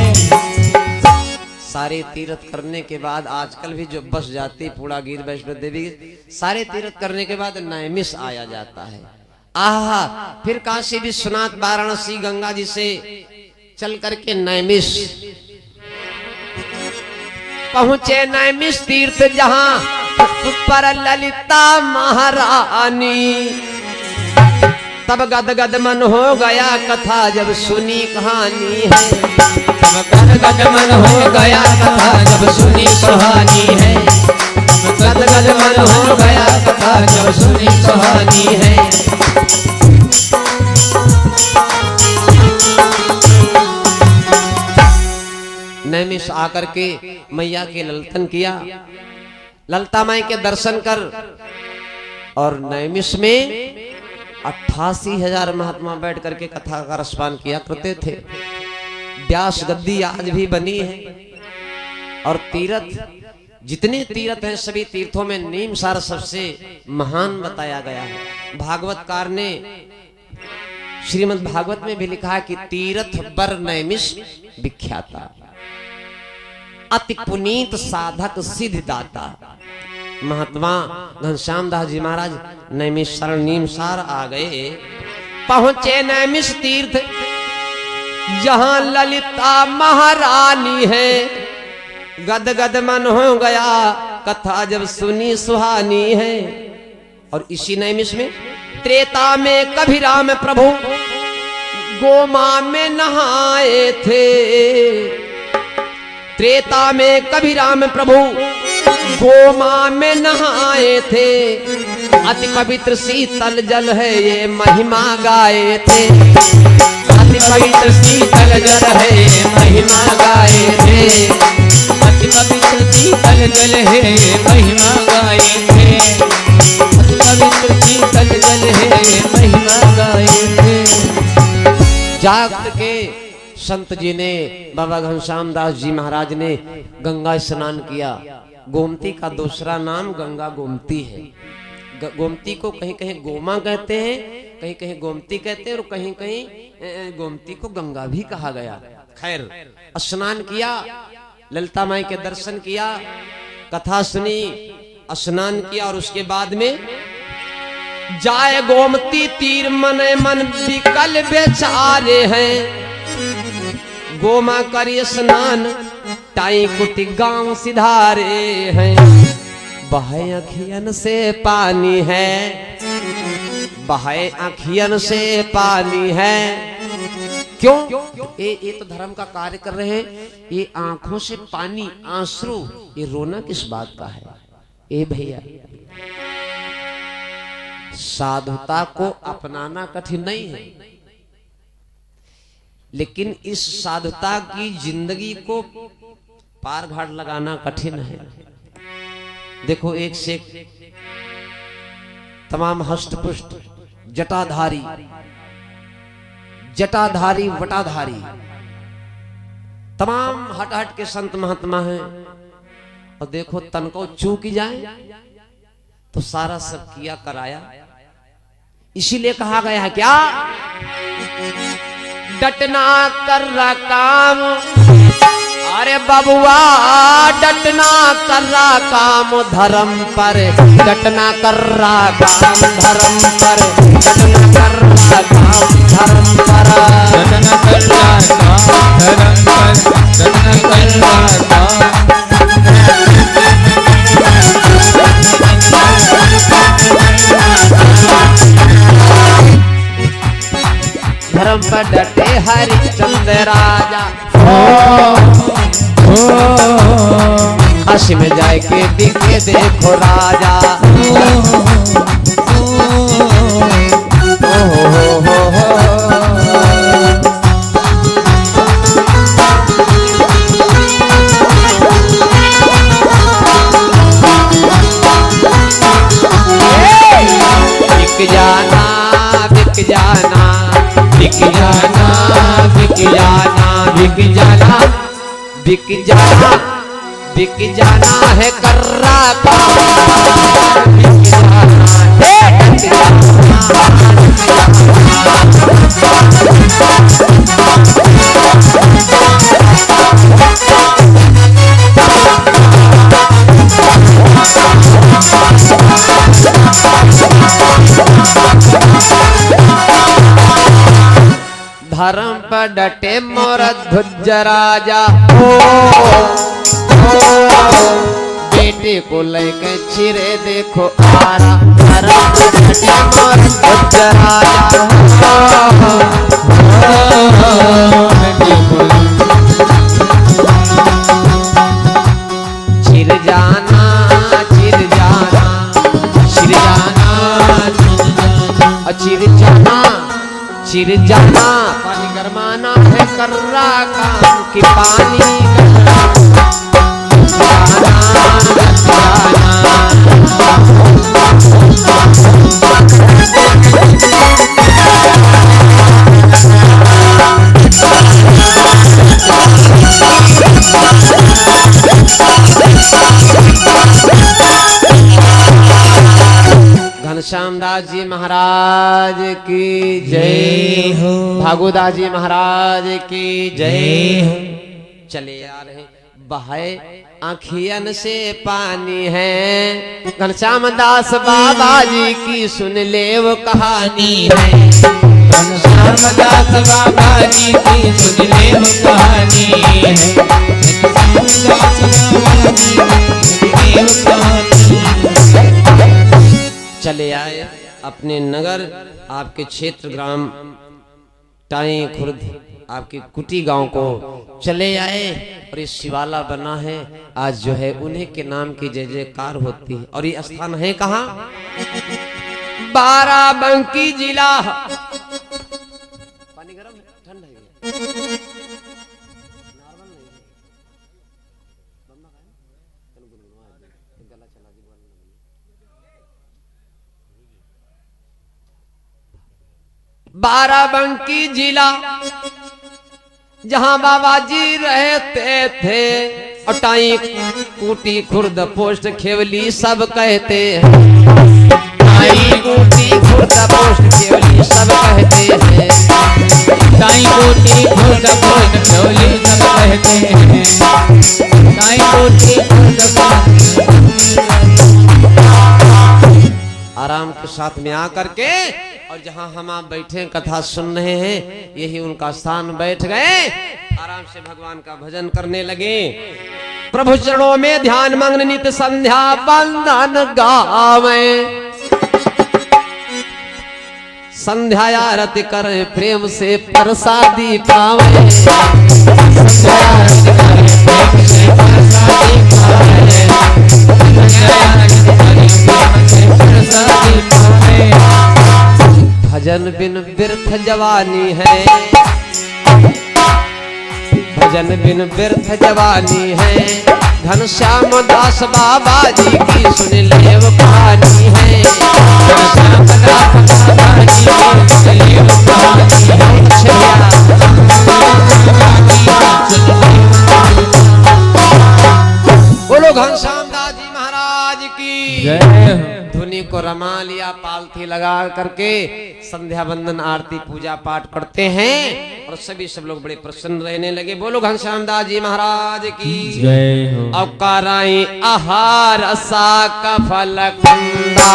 A: सारे तीर्थ करने के बाद आजकल भी जो बस जाती पूरा गिर वैष्णो देवी, सारे तीर्थ करने के बाद नैमिष आया जाता है। आहा, फिर काशी विश्वनाथ वाराणसी गंगा जी से चल करके नैमिष पहुंचे। नैमिष तीर्थ जहां पर ललिता महारानी, तब गदगद मन हो गया कथा जब सुनी कहानी है।
B: गदगद मन हो गया कथा जब सुनी कहानी है। गदगद मन हो गया कथा जब सुनी कहानी है।
A: नैमिष आकर के मैया के ललतन किया, ललता माई के दर्शन कर। और नैमिष में 88,000 महात्मा बैठ करके कथा का रसपान किया करते थे। व्यास गद्दी आज भी बनी है। और तीर्थ जितने तीर्थ हैं सभी तीर्थों में नीमसार सबसे महान बताया गया है। भागवतकार ने श्रीमद् भागवत में भी लिखा है कि तीर्थ बर नैमिष विख्याता, अति पुनीत साधक सिद्धिदाता। महात्मा घनश्याम दास जी महाराज नैमिषारण्य नीमसार आ गए। पहुंचे नैमिष तीर्थ जहां ललिता महारानी है। गदगद मन हो गया कथा जब सुनी सुहानी है। और इसी नैमिष में त्रेता में कभी राम प्रभु गोमा में नहाए थे। त्रेता में कभी राम प्रभु गोमा में नहाए थे। अति पवित्र शीतल जल है ये महिमा गाए थे। अति पवित्र शीतल जल है ये महिमा गाए थे।
B: अति पवित्र शीतल जल है ये महिमा गाए थे। अति पवित्र शीतल जल है ये महिमा गाए थे।
A: जागत के संत जी ने, बाबा घनश्याम दास जी महाराज ने गंगा स्नान किया। गोमती का दूसरा नाम गंगा गोमती है। गोमती को कहीं कहीं गोमा कहते हैं, कहीं कहीं गोमती कहते हैं, और कहीं कहीं गोमती को गंगा भी कहा गया। खैर, स्नान किया, ललिता माई के दर्शन किया, कथा सुनी, स्नान किया। और उसके बाद में जाए गोमती तीर मन मन विकल बेचारे हैं। गोमा करिए स्नान टाई कुटी गांव सिधारे हैं। बहे अखियन से पानी है, बहे अखियन से पानी है। क्यों? ये तो धर्म का कार्य कर रहे हैं। ये आंखों से पानी, आंसू, ये रोना किस बात का है? ए भैया, साधुता को अपनाना कठिन नहीं है, लेकिन इस साधुता की जिंदगी को पार घाट लगाना कठिन है। देखो, एक से एक तमाम हष्टपुष्ट जटाधारी, जटाधारी वटाधारी, तमाम हट हट के संत महात्मा हैं। और देखो, तन को चूक जाए तो सारा सब किया कराया। इसीलिए कहा गया है क्या? डटना कर रहा काम, अरे बबुआ डटना कर रहा काम धर्म पर। डटना कर रहा काम धर्म पर। डटना कर रहा काम धर्म पर।
B: डटना कर रहा काम धर्म पर। डटना कर रहा काम।
A: धर्म पर डटे हरिश्चंद्र राजा। काशी में जाए के दिखे देखो राजा। बिक जाना है कर्रा का, बिक जाना धर्म पर डटे मोर ध्वज राजा, बेटे को लेके चिरे देखो आरा, धर्म पर डटे मोर ध्वज राजा। चिर जाना चिर जाना चिर जाना चिर जाना चिर जाना, पानी गरमाना है कर्रा काम की पानी घनश्याम दास जी महाराज की जय हो, भागुदास जी महाराज की जय हो। चले आ रहे बहाए आँखियन से पानी है, घनश्याम दास बाबा जी की सुन ले वो कहानी है,
B: घनश्याम दास बाबा जी की सुन ले वो कहानी है,
A: चले आए अपने नगर, आपके क्षेत्र ग्राम टाई खुर्द, आपके कुटी गांव को चले आए और ये शिवाला बना है। आज जो है उन्हीं के नाम की जय जयकार होती है। और ये स्थान है कहाँ? बाराबंकी जिला। पानी गरम है, ठंड है? बाराबंकी जिला जहां बाबा जी रहते थे, अटाई कूटी खुर्द पोस्ट खेवली सब कहते हैं, टाई कूटी खुर्द पोस्ट खेवली सब कहते हैं,
B: टाई कूटी खुर्द पोस्ट खेवली सब कहते हैं, टाई कूटी खुर्द।
A: आराम के साथ में आकर के और जहां हम आप बैठे कथा सुन रहे हैं, यही उनका स्थान। बैठ गए, आराम से भगवान का भजन करने लगे, प्रभु चरणों में ध्यान मग्न नित संध्या वंदन गावे, संध्या आरती करे प्रेम से प्रसादी पावे, संध्या आरती करे प्रेम से प्रसादी पावे, संध्या आरती करे प्रेम से प्रसादी पावे। भजन बिन व्यर्थ जवानी है, भजन बिन व्यर्थ जवानी है, घनश्याम दास बाबा जी की सुन ले वो कहानी है, घनश्याम दास बाबा जी की सुन ले वो कहानी है। बोलो घनश्याम दास जी महाराज की जय। धुनी को रमा लिया, पालथी लगा करके संध्या वंदन आरती पूजा पाठ करते हैं और सभी सब लोग बड़े प्रसन्न रहने लगे। बोलो घनश्याम दास जी महाराज की
B: जय हो।
A: अवकाराई आहार सा कफल कंदा,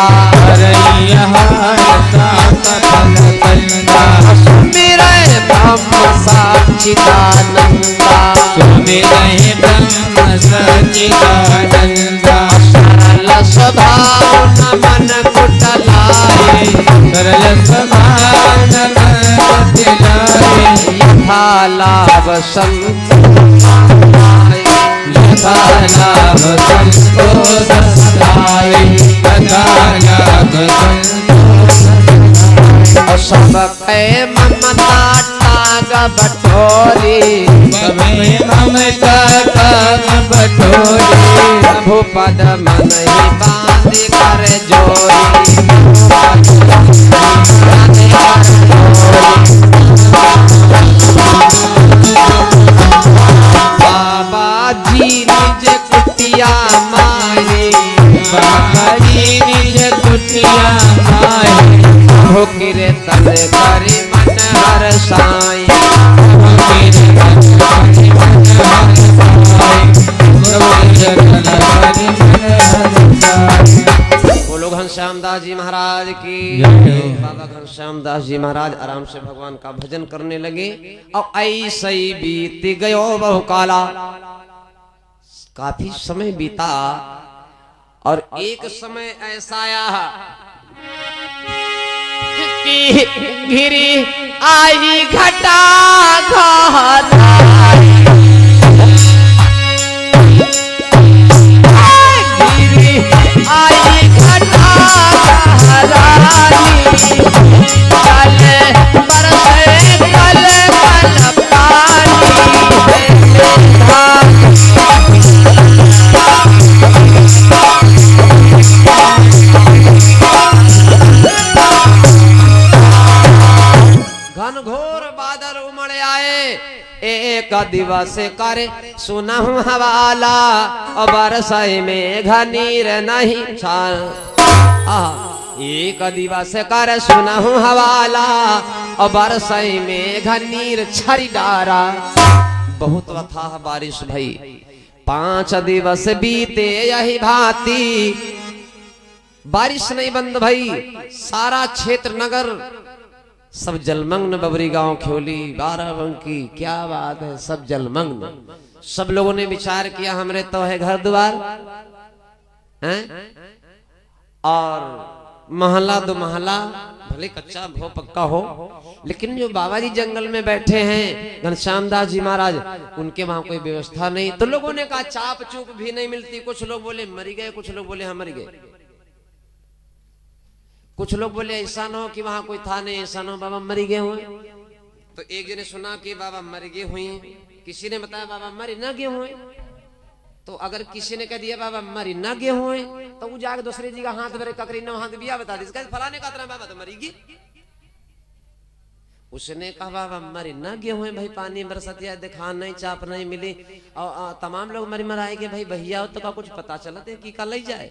A: सुमिरै ब्रह्म सच्चिदानंदा,
B: सुमिरै ब्रह्म सच्चिदानंदा,
A: सरल स्वभाव न मन कुटलाए,
B: सरल स्वभाव न मन कुटलाए,
A: यथा लाभ
B: यथा लाभ संतोष सदाए, यथा लाभ संतोष
A: सब कै ममता टाग बटोरी,
B: सब ममता टाग बटोरी,
A: प्रभु पद मन ही बांध कर जोरी, करी मन हर साई। बोलो घनश्याम दास जी महाराज की। बाबा घनश्याम दास जी महाराज आराम से भगवान का भजन करने लगे और ऐसे ही बीत गयो बहु काला। काफी समय बीता और एक समय ऐसा आया कि घिरी आई घटा घाराई। घिरी आई घटा घाराई। कल बरसे कल कल पानी घनघोर बादल उमड़ आए। एक दिवस करे सुनहु हवाला और बरसाई में घनीर नहीं छाल। एक दिवस कर सुनहु हवाला और बरसाई में घनीर छरी डारा। बहुत अथाह बारिश भई 5 दिवस बीते यही भांति। बारिश नहीं बंद भई, सारा क्षेत्र नगर सब जलमग्न। बबरी गांव ख्योली बाराबंकी, क्या बात है, सब जलमग्न। सब लोगों ने विचार किया हमरे तो है घर द्वार हैं और महला दो महला भले कच्चा हो पक्का हो, लेकिन जो बाबा जी जंगल में बैठे हैं घनश्याम दास जी महाराज, उनके वहां कोई व्यवस्था नहीं। तो लोगों ने कहा चाप चूप भी नहीं मिलती। कुछ लोग बोले मरी गए, कुछ लोग बोले हम मर गए, कुछ लोग बोले ऐसा न हो कि वहां कोई था नहीं, ऐसा न हो बाबा मरी गए हुए। तो एक जने सुना कि बाबा मर गए हुए, किसी ने बताया बाबा मरी न गए हुए। तो अगर किसी ने कह दिया बाबा मरी न गए हुए, तो वो जाके दूसरी जगह हाथ भरे ककरी न हाथ बिया बता दी, फलाने का तरह बाबा तो मरी गई। उसने कहा बाबा मरी न गए हुए भाई, पानी बरसतिया दिखा नहीं, चाप नहीं मिली और तमाम लोग मरी मराए के भाई भैया तो का कुछ पता चला थे कि कल ही जाए।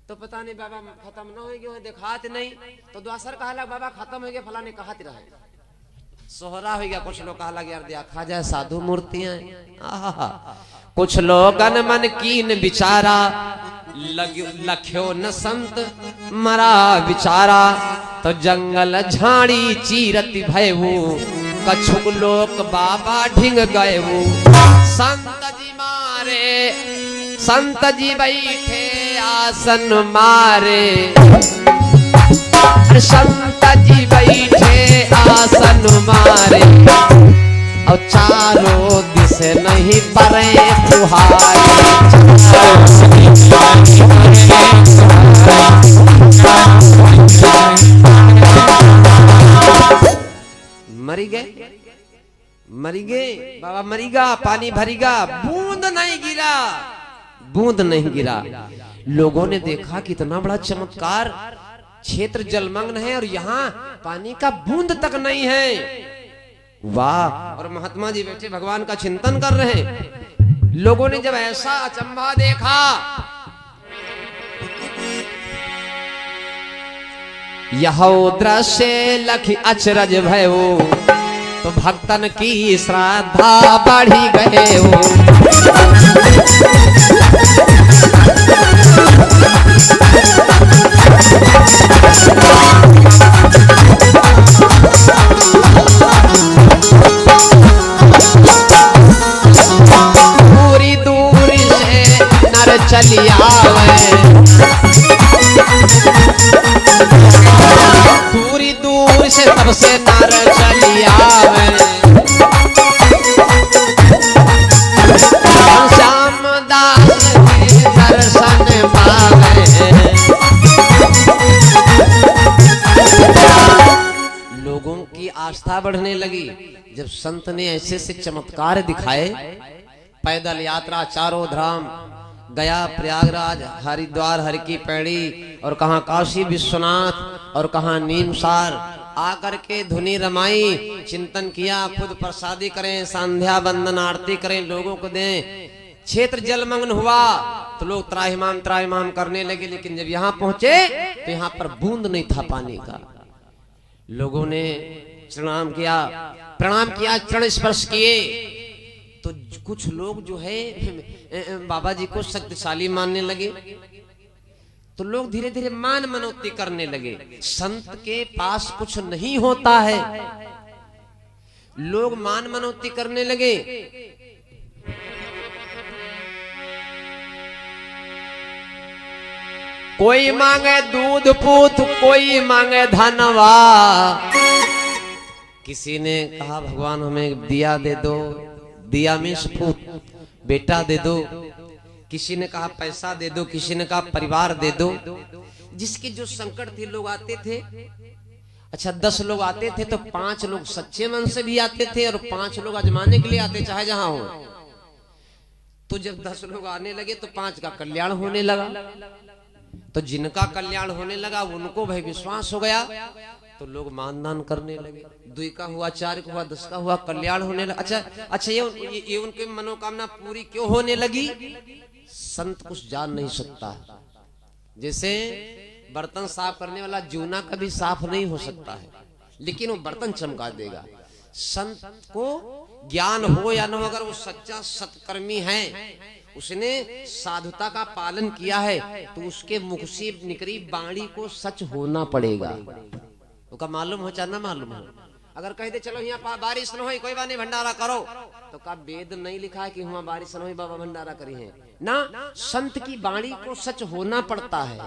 A: तो पता नहीं बाबा खत्म न हो गए दिखात नहीं। तो द्वासर कहा बाबा खत्म हो गया, फलाने कहते रहे सोहरा हो गया। कुछ लोग कहा यार देखा जाए साधु मूर्तियां। कुछ लोग मन कीन बिचारा लख्यो न संत मरा बिचारा। तो जंगल झाड़ी चीरती भयऊ कछुक लोक बाबा ढिंग गए। संत जी मारे संत जी बैठे आसन मारे। संत जी बैठे आसन मारे और चारों दिस नहीं परे फुहारे। मरी गए, मरी गए बाबा, मरीगा, पानी भरीगा, बूंद नहीं गिरा, बूंद नहीं गिरा। लोगों ने देखा कितना बड़ा चमत्कार, क्षेत्र जलमग्न है और यहाँ पानी का बूंद तक नहीं है। वाह। और महात्मा जी बैठे भगवान का चिंतन कर रहे हैं। लोगों ने जब ऐसा अचंभा देखा, यह दृश्य लखी अचरज भयो। तो भक्तन की श्रद्धा बढ़ी गए हो। पूरी दूर से नर चली आवे, पूरी दूर से सबसे नर चली आवे। घनश्याम दास के दर्शन पावे। लोगों की आस्था बढ़ने लगी जब संत ने ऐसे से चमत्कार दिखाए। पैदल यात्रा चारों धाम, गया, प्रयागराज, हरिद्वार, हर की पैड़ी और कहाँ काशी विश्वनाथ और कहाँ नीमसार आकर के धुनी रमाई, चिंतन किया, खुद प्रसादी करें, संध्या बंदन आरती करें, लोगों को दें। क्षेत्र जलमग्न हुआ तो लोग त्राहिमाम करने लगे। लेकिन जब यहाँ पहुंचे तो यहाँ पर बूंद नहीं था पानी का। लोगों ने प्रणाम किया, चरण स्पर्श किए। तो कुछ लोग जो है बाबा जी को शक्तिशाली मानने लगे। तो लोग धीरे धीरे मान मनौती करने लगे। संत के पास कुछ नहीं होता है, लोग मान मनौती करने लगे। कोई मांगे दूध पूत, कोई मांगे धनवा। किसी ने कहा भगवान हमें दिया दे दो, दिया में पूत बेटा दे दो। किसी ने कहा पैसा दे दो, किसी ने कहा परिवार दे दो। जिसके जो संकट थे लोग आते थे। अच्छा 10 लोग आते थे तो 5 लोग सच्चे मन से भी आते थे और 5 लोग आजमाने के लिए आते, चाहे जहां हो। तो जब 10 लोग आने लगे तो 5 का कल्याण होने लगा। तो जिनका कल्याण होने लगा उनको भाई विश्वास हो गया, तो लोग मानदान करने लगे। 2 का हुआ, 4 का हुआ, 10 का हुआ, कल्याण होने लगा। अच्छा ये उनकी मनोकामना पूरी क्यों होने लगी? संत कुछ जान नहीं सकता। जैसे बर्तन साफ करने वाला जूना कभी साफ नहीं हो सकता है, लेकिन वो बर्तन चमका देगा। संत को ज्ञान हो या न हो, अगर वो सच्चा सत्कर्मी है, उसने साधुता का पालन किया है, तो उसके मुख से निकली वाणी को सच होना पड़ेगा। उसका मालूम हो चाहे ना मालूम हो। अगर कह दे चलो यहाँ बारिश न हो, कोई बात नहीं भंडारा करो, तो का वेद नहीं लिखा है कि वहां बारिश न हो बाबा भंडारा करी है ना। संत की वाणी को सच होना पड़ता है।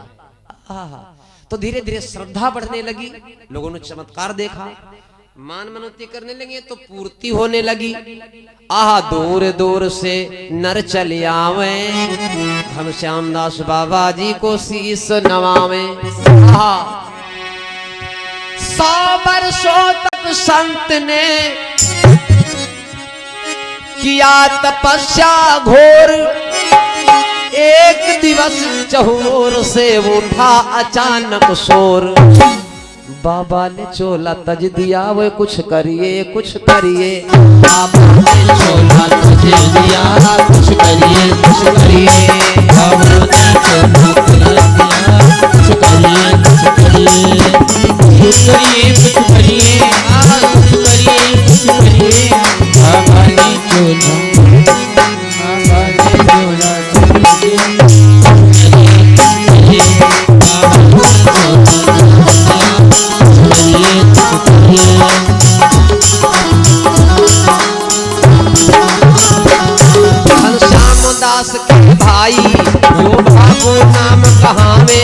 A: तो धीरे धीरे श्रद्धा बढ़ने लगी। लोगों ने चमत्कार देखा, मान मनौती करने लगे तो पूर्ति होने लगी। आहा दूर दूर से नर चले आवे, घनश्याम दास बाबा जी को शीस नवावे। 100 वर्षों तक संत ने किया तपस्या घोर। एक दिवस चहुर से उठा अचानक शोर। बाबा ने चोला तज दिया, वो कुछ करिए कुछ करिए। बाबा ने चोला तज दिया, कुछ करिए कुछ करिए। बाबा ने चोला तज दिया, कुछ करिए कुछ करिए। कुछ करिए कुछ करिए, कुछ करिए कुछ करिए। बाबा ने चोला दास के भाई जो भागो नाम कहावे।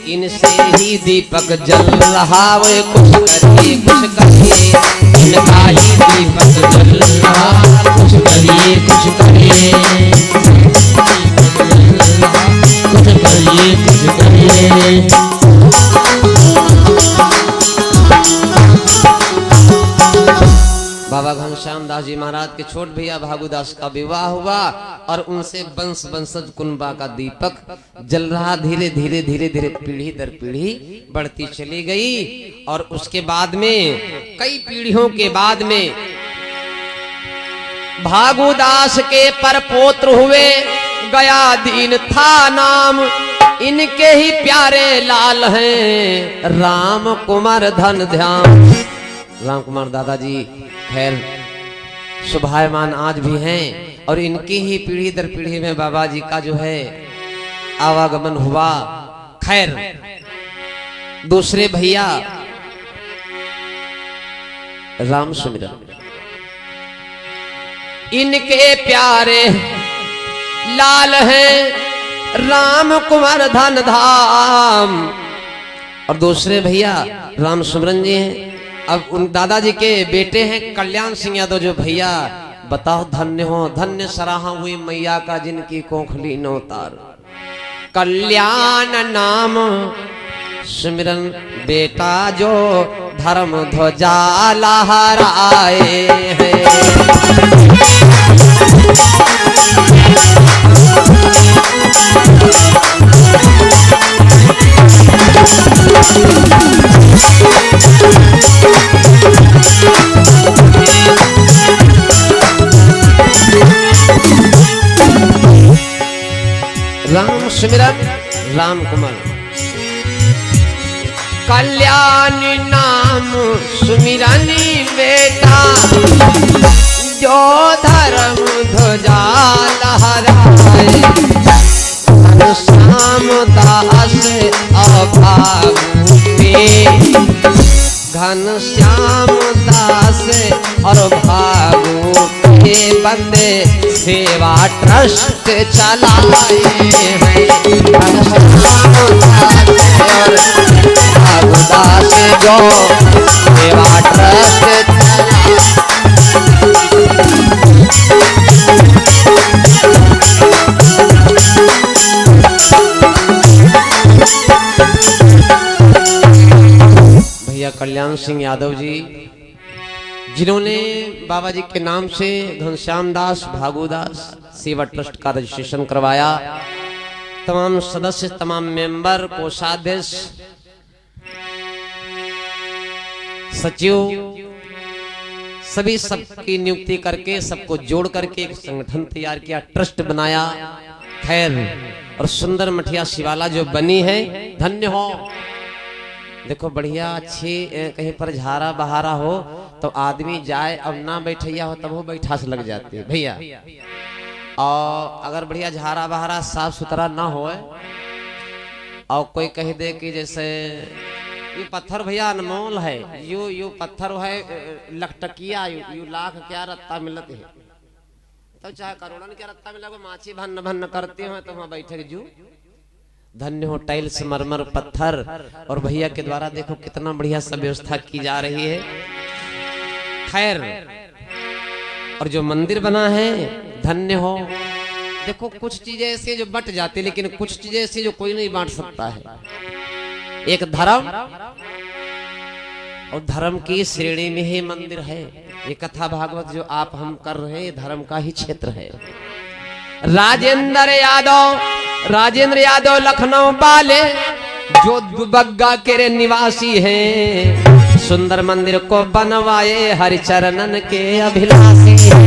A: इनसे ही दीपक जल रहा, वे कुछ करिए कुछ करिए। इनका ही दीपक जल रहा, कुछ करिए कुछ करिए। कुछ करिए कुछ करिए। बाबा घनश्याम दास जी महाराज के छोट भैया भागुदास का विवाह हुआ और उनसे वंशज कुनबा का दीपक जल रहा। धीरे धीरे धीरे धीरे पीढ़ी दर पीढ़ी बढ़ती चली गई। और उसके बाद में कई पीढ़ियों के बाद में भागुदास के परपोत्र हुए। गया दीन था नाम, इनके ही प्यारे लाल हैं राम कुमार धन ध्यान। राम कुमार दादाजी खैर शुभायमान आज भी हैं और इनकी ही पीढ़ी दर पीढ़ी में बाबा जी का जो है आवागमन हुआ। खैर दूसरे भैया राम सुमिरन, इनके प्यारे लाल हैं राम कुमार धन धाम। और दूसरे भैया राम सुमिरन जी हैं। अब उन दादाजी के बेटे हैं कल्याण सिंह यादव जो भैया। बताओ धन्य हो, धन्य सराहा हुई मैया का जिनकी कोखली न उतार। कल्याण नाम सुमिरन बेटा जो धर्म ध्वजा लहराए हैं। राम सुमिरन राम कुमार। कल्याण नाम सुमिरनी बेटा जो धर्म ध्वजा लहराए घनश्याम दास अभागु पे घनश्याम दास और भागु के बंदे सेवा ट्रस्ट चलाए हैं घनश्याम दास और भागु दास जो सेवा ट्रस्ट भैया कल्याण सिंह यादव जी जिन्होंने बाबा जी के नाम से घनश्याम दास भागुदास सेवा ट्रस्ट का रजिस्ट्रेशन करवाया। तमाम सदस्य, तमाम मेंबर, कोषाध्यक्ष, सचिव सभी सबकी नियुक्ति करके सबको जोड़ करके एक संगठन तैयार किया, ट्रस्ट बनाया। खैर और सुंदर मठिया शिवाला जो बनी है, धन्य हो। देखो बढ़िया अच्छी कहीं पर झारा बहारा हो तो आदमी जाए, अब ना बैठैया हो तब वो बैठास लग जाती है भैया। और अगर बढ़िया झारा बहारा साफ सुथरा ना हो और कोई कह दे कि जैसे ये पत्थर भैया अनमोल है, यू पत्थर है लखटकिया, यू लाख क्या रत्ता मिलत है, तो चाहे करोड़न क्या रत्ता मिला, माछी भन्न भन्न करते हो तो वहां बैठे जू धन्य हो। टाइल्स, मरमर, पत्थर और भैया के द्वारा देखो कितना बढ़िया सब व्यवस्था की जा रही है। खैर और जो मंदिर बना है धन्य हो। देखो कुछ चीजें ऐसी जो बट जाती, लेकिन कुछ चीजें ऐसी जो कोई नहीं बांट सकता है। एक धर्म, और धर्म की श्रेणी में ही मंदिर है। ये कथा भागवत जो आप हम कर रहे हैं धर्म का ही क्षेत्र है। राजेंद्र यादव लखनऊ वाले जो दुबग्गा के निवासी हैं, सुंदर मंदिर को बनवाए हरिचरणन के अभिलाषी हैं।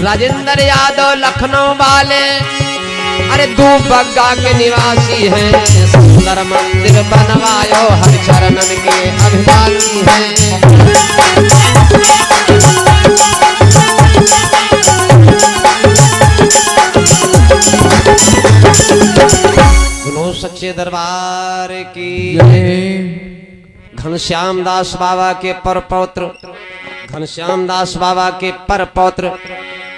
A: राजेंद्र यादव लखनऊ वाले अरे दुबग्गा के निवासी हैं, सुंदर मंदिर बनवायो हरिचरणन के अभिलाषी हैं। सुनो सच्चे दरबार की। घनश्याम दास बाबा के परपौत्र, घनश्याम दास बाबा के परपौत्र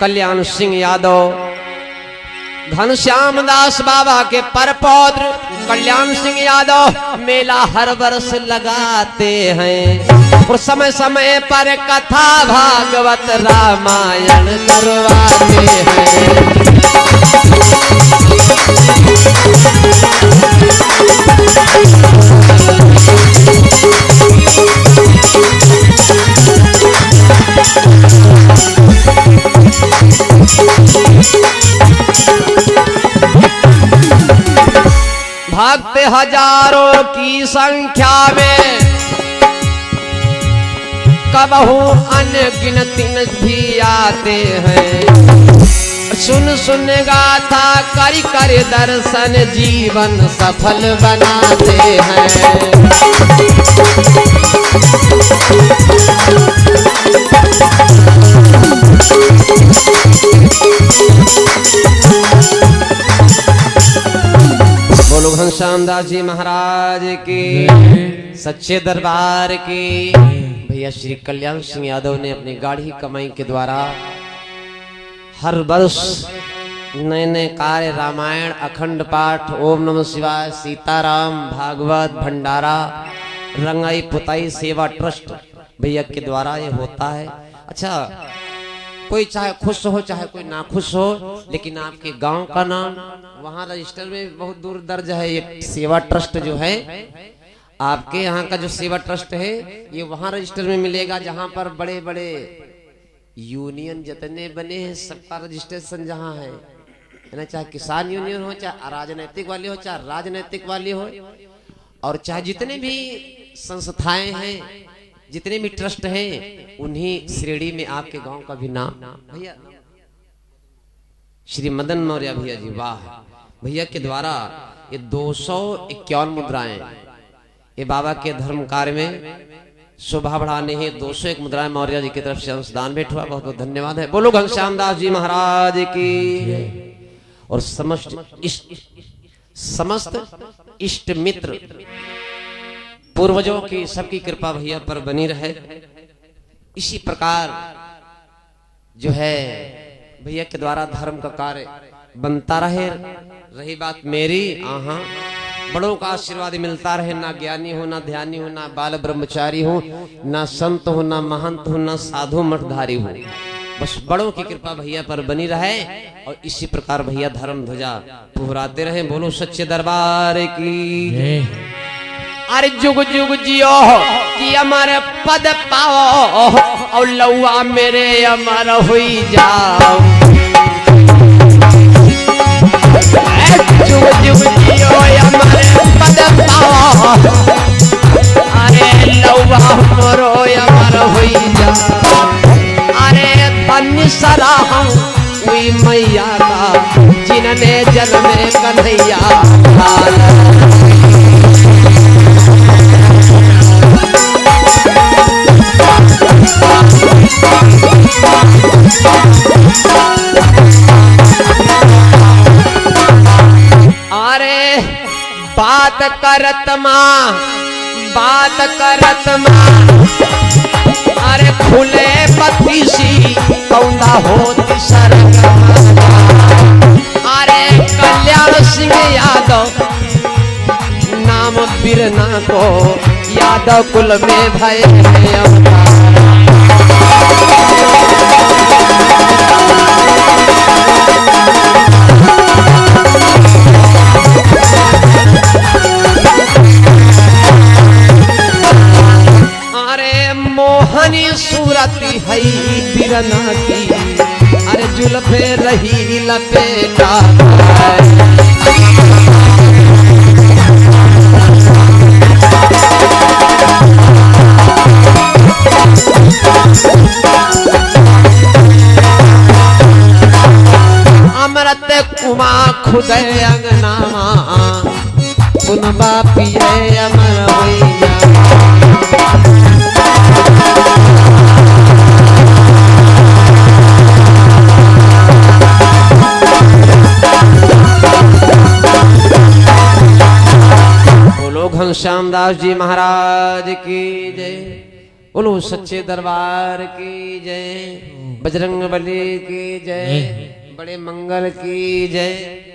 A: कल्याण सिंह यादव, घनश्याम दास बाबा के परपौत्र कल्याण सिंह यादव मेला हर वर्ष लगाते हैं और समय समय पर कथा भागवत रामायण करवाते हैं। भक्त हजारों की संख्या में कबहू अनगिनत भी आते हैं। सुन सुन गाथा कर कर दर्शन जीवन सफल बनाते हैं। बोलो घनश्याम दास जी महाराज की, सच्चे दरबार की। भैया श्री कल्याण सिंह यादव ने अपनी गाढ़ी कमाई के द्वारा हर वर्ष नए नए कार्य, रामायण, अखंड पाठ, ओम नमः शिवाय, सीताराम, भागवत, भंडारा, रंगाई पुताई सेवा ट्रस्ट भैया के द्वारा ये होता है। अच्छा, कोई चाहे खुश हो चाहे कोई ना खुश हो, लेकिन आपके गांव का नाम वहां रजिस्टर में बहुत दूर दर्ज है। ये सेवा ट्रस्ट जो है, आपके यहाँ का जो सेवा ट्रस्ट है ये वहां रजिस्टर में मिलेगा, जहां पर बड़े बड़े यूनियन जितने बने हैं सबका रजिस्ट्रेशन जहां है ना, चाहे किसान यूनियन हो, चाहे राजनीतिक वाले हो, चाहे राजनीतिक वाले हो, और चाहे जितने भी संस्थाएं हैं जितने भी ट्रस्ट हैं उन्हीं श्रेणी में आपके गांव का भी नाम भैया श्री मदन मौर्य भैया जी, वाह भैया के द्वारा ये 251 मुद्राएं ये बाबा के धर्म कार्य में शोभा बढ़ाने हैं। 201 मुद्राएं मौर्य जी की तरफ से अंशदान भेंट हुआ, बहुत बहुत धन्यवाद है। बोलो घनश्याम दास जी महाराज की। और समस्त इष्ट मित्र पूर्वजों की सबकी कृपा भैया पर बनी रहे। इसी प्रकार जो है भैया के द्वारा धर्म का कार्य बनता रहे। रही बात मेरी, बड़ों का आशीर्वाद मिलता रहे, ना ज्ञानी हो ना ध्यानी हो ना बाल ब्रह्मचारी हो ना संत हो ना महंत हो ना साधु मठधारी हो, बस बड़ों की कृपा भैया पर बनी रहे और इसी प्रकार भैया धर्म ध्वजा फुहराते रहे। बोलो सच्चे दरबार की। अरे जुग जुग जियो कि अमर पद पाओ और लौआ मेरे अमर हुई जाओ। जुग जुग जियो अमर पद पाओ, अरे लौआ मरो अमर हुई जाओ। अरे धन्य सराहा हुई मैया का जिन्होंने जन्म में कन्हैया। अरे बात करत माँ अरे खुले पति सी कौंदा होती सरग। अरे कल्याण सिंह यादव नाम बिरना को यादव कुल में भय मोहनी सूरती है बिरना की। अरे जुल्फे रही लपेटा अमृत कुमा खुद अंगनामा पुनबा पिए अमर भैया। घनश्याम दास जी महाराज की जय। बोलो सच्चे दरबार की जय। बजरंग बली की जय। बड़े मंगल की जय।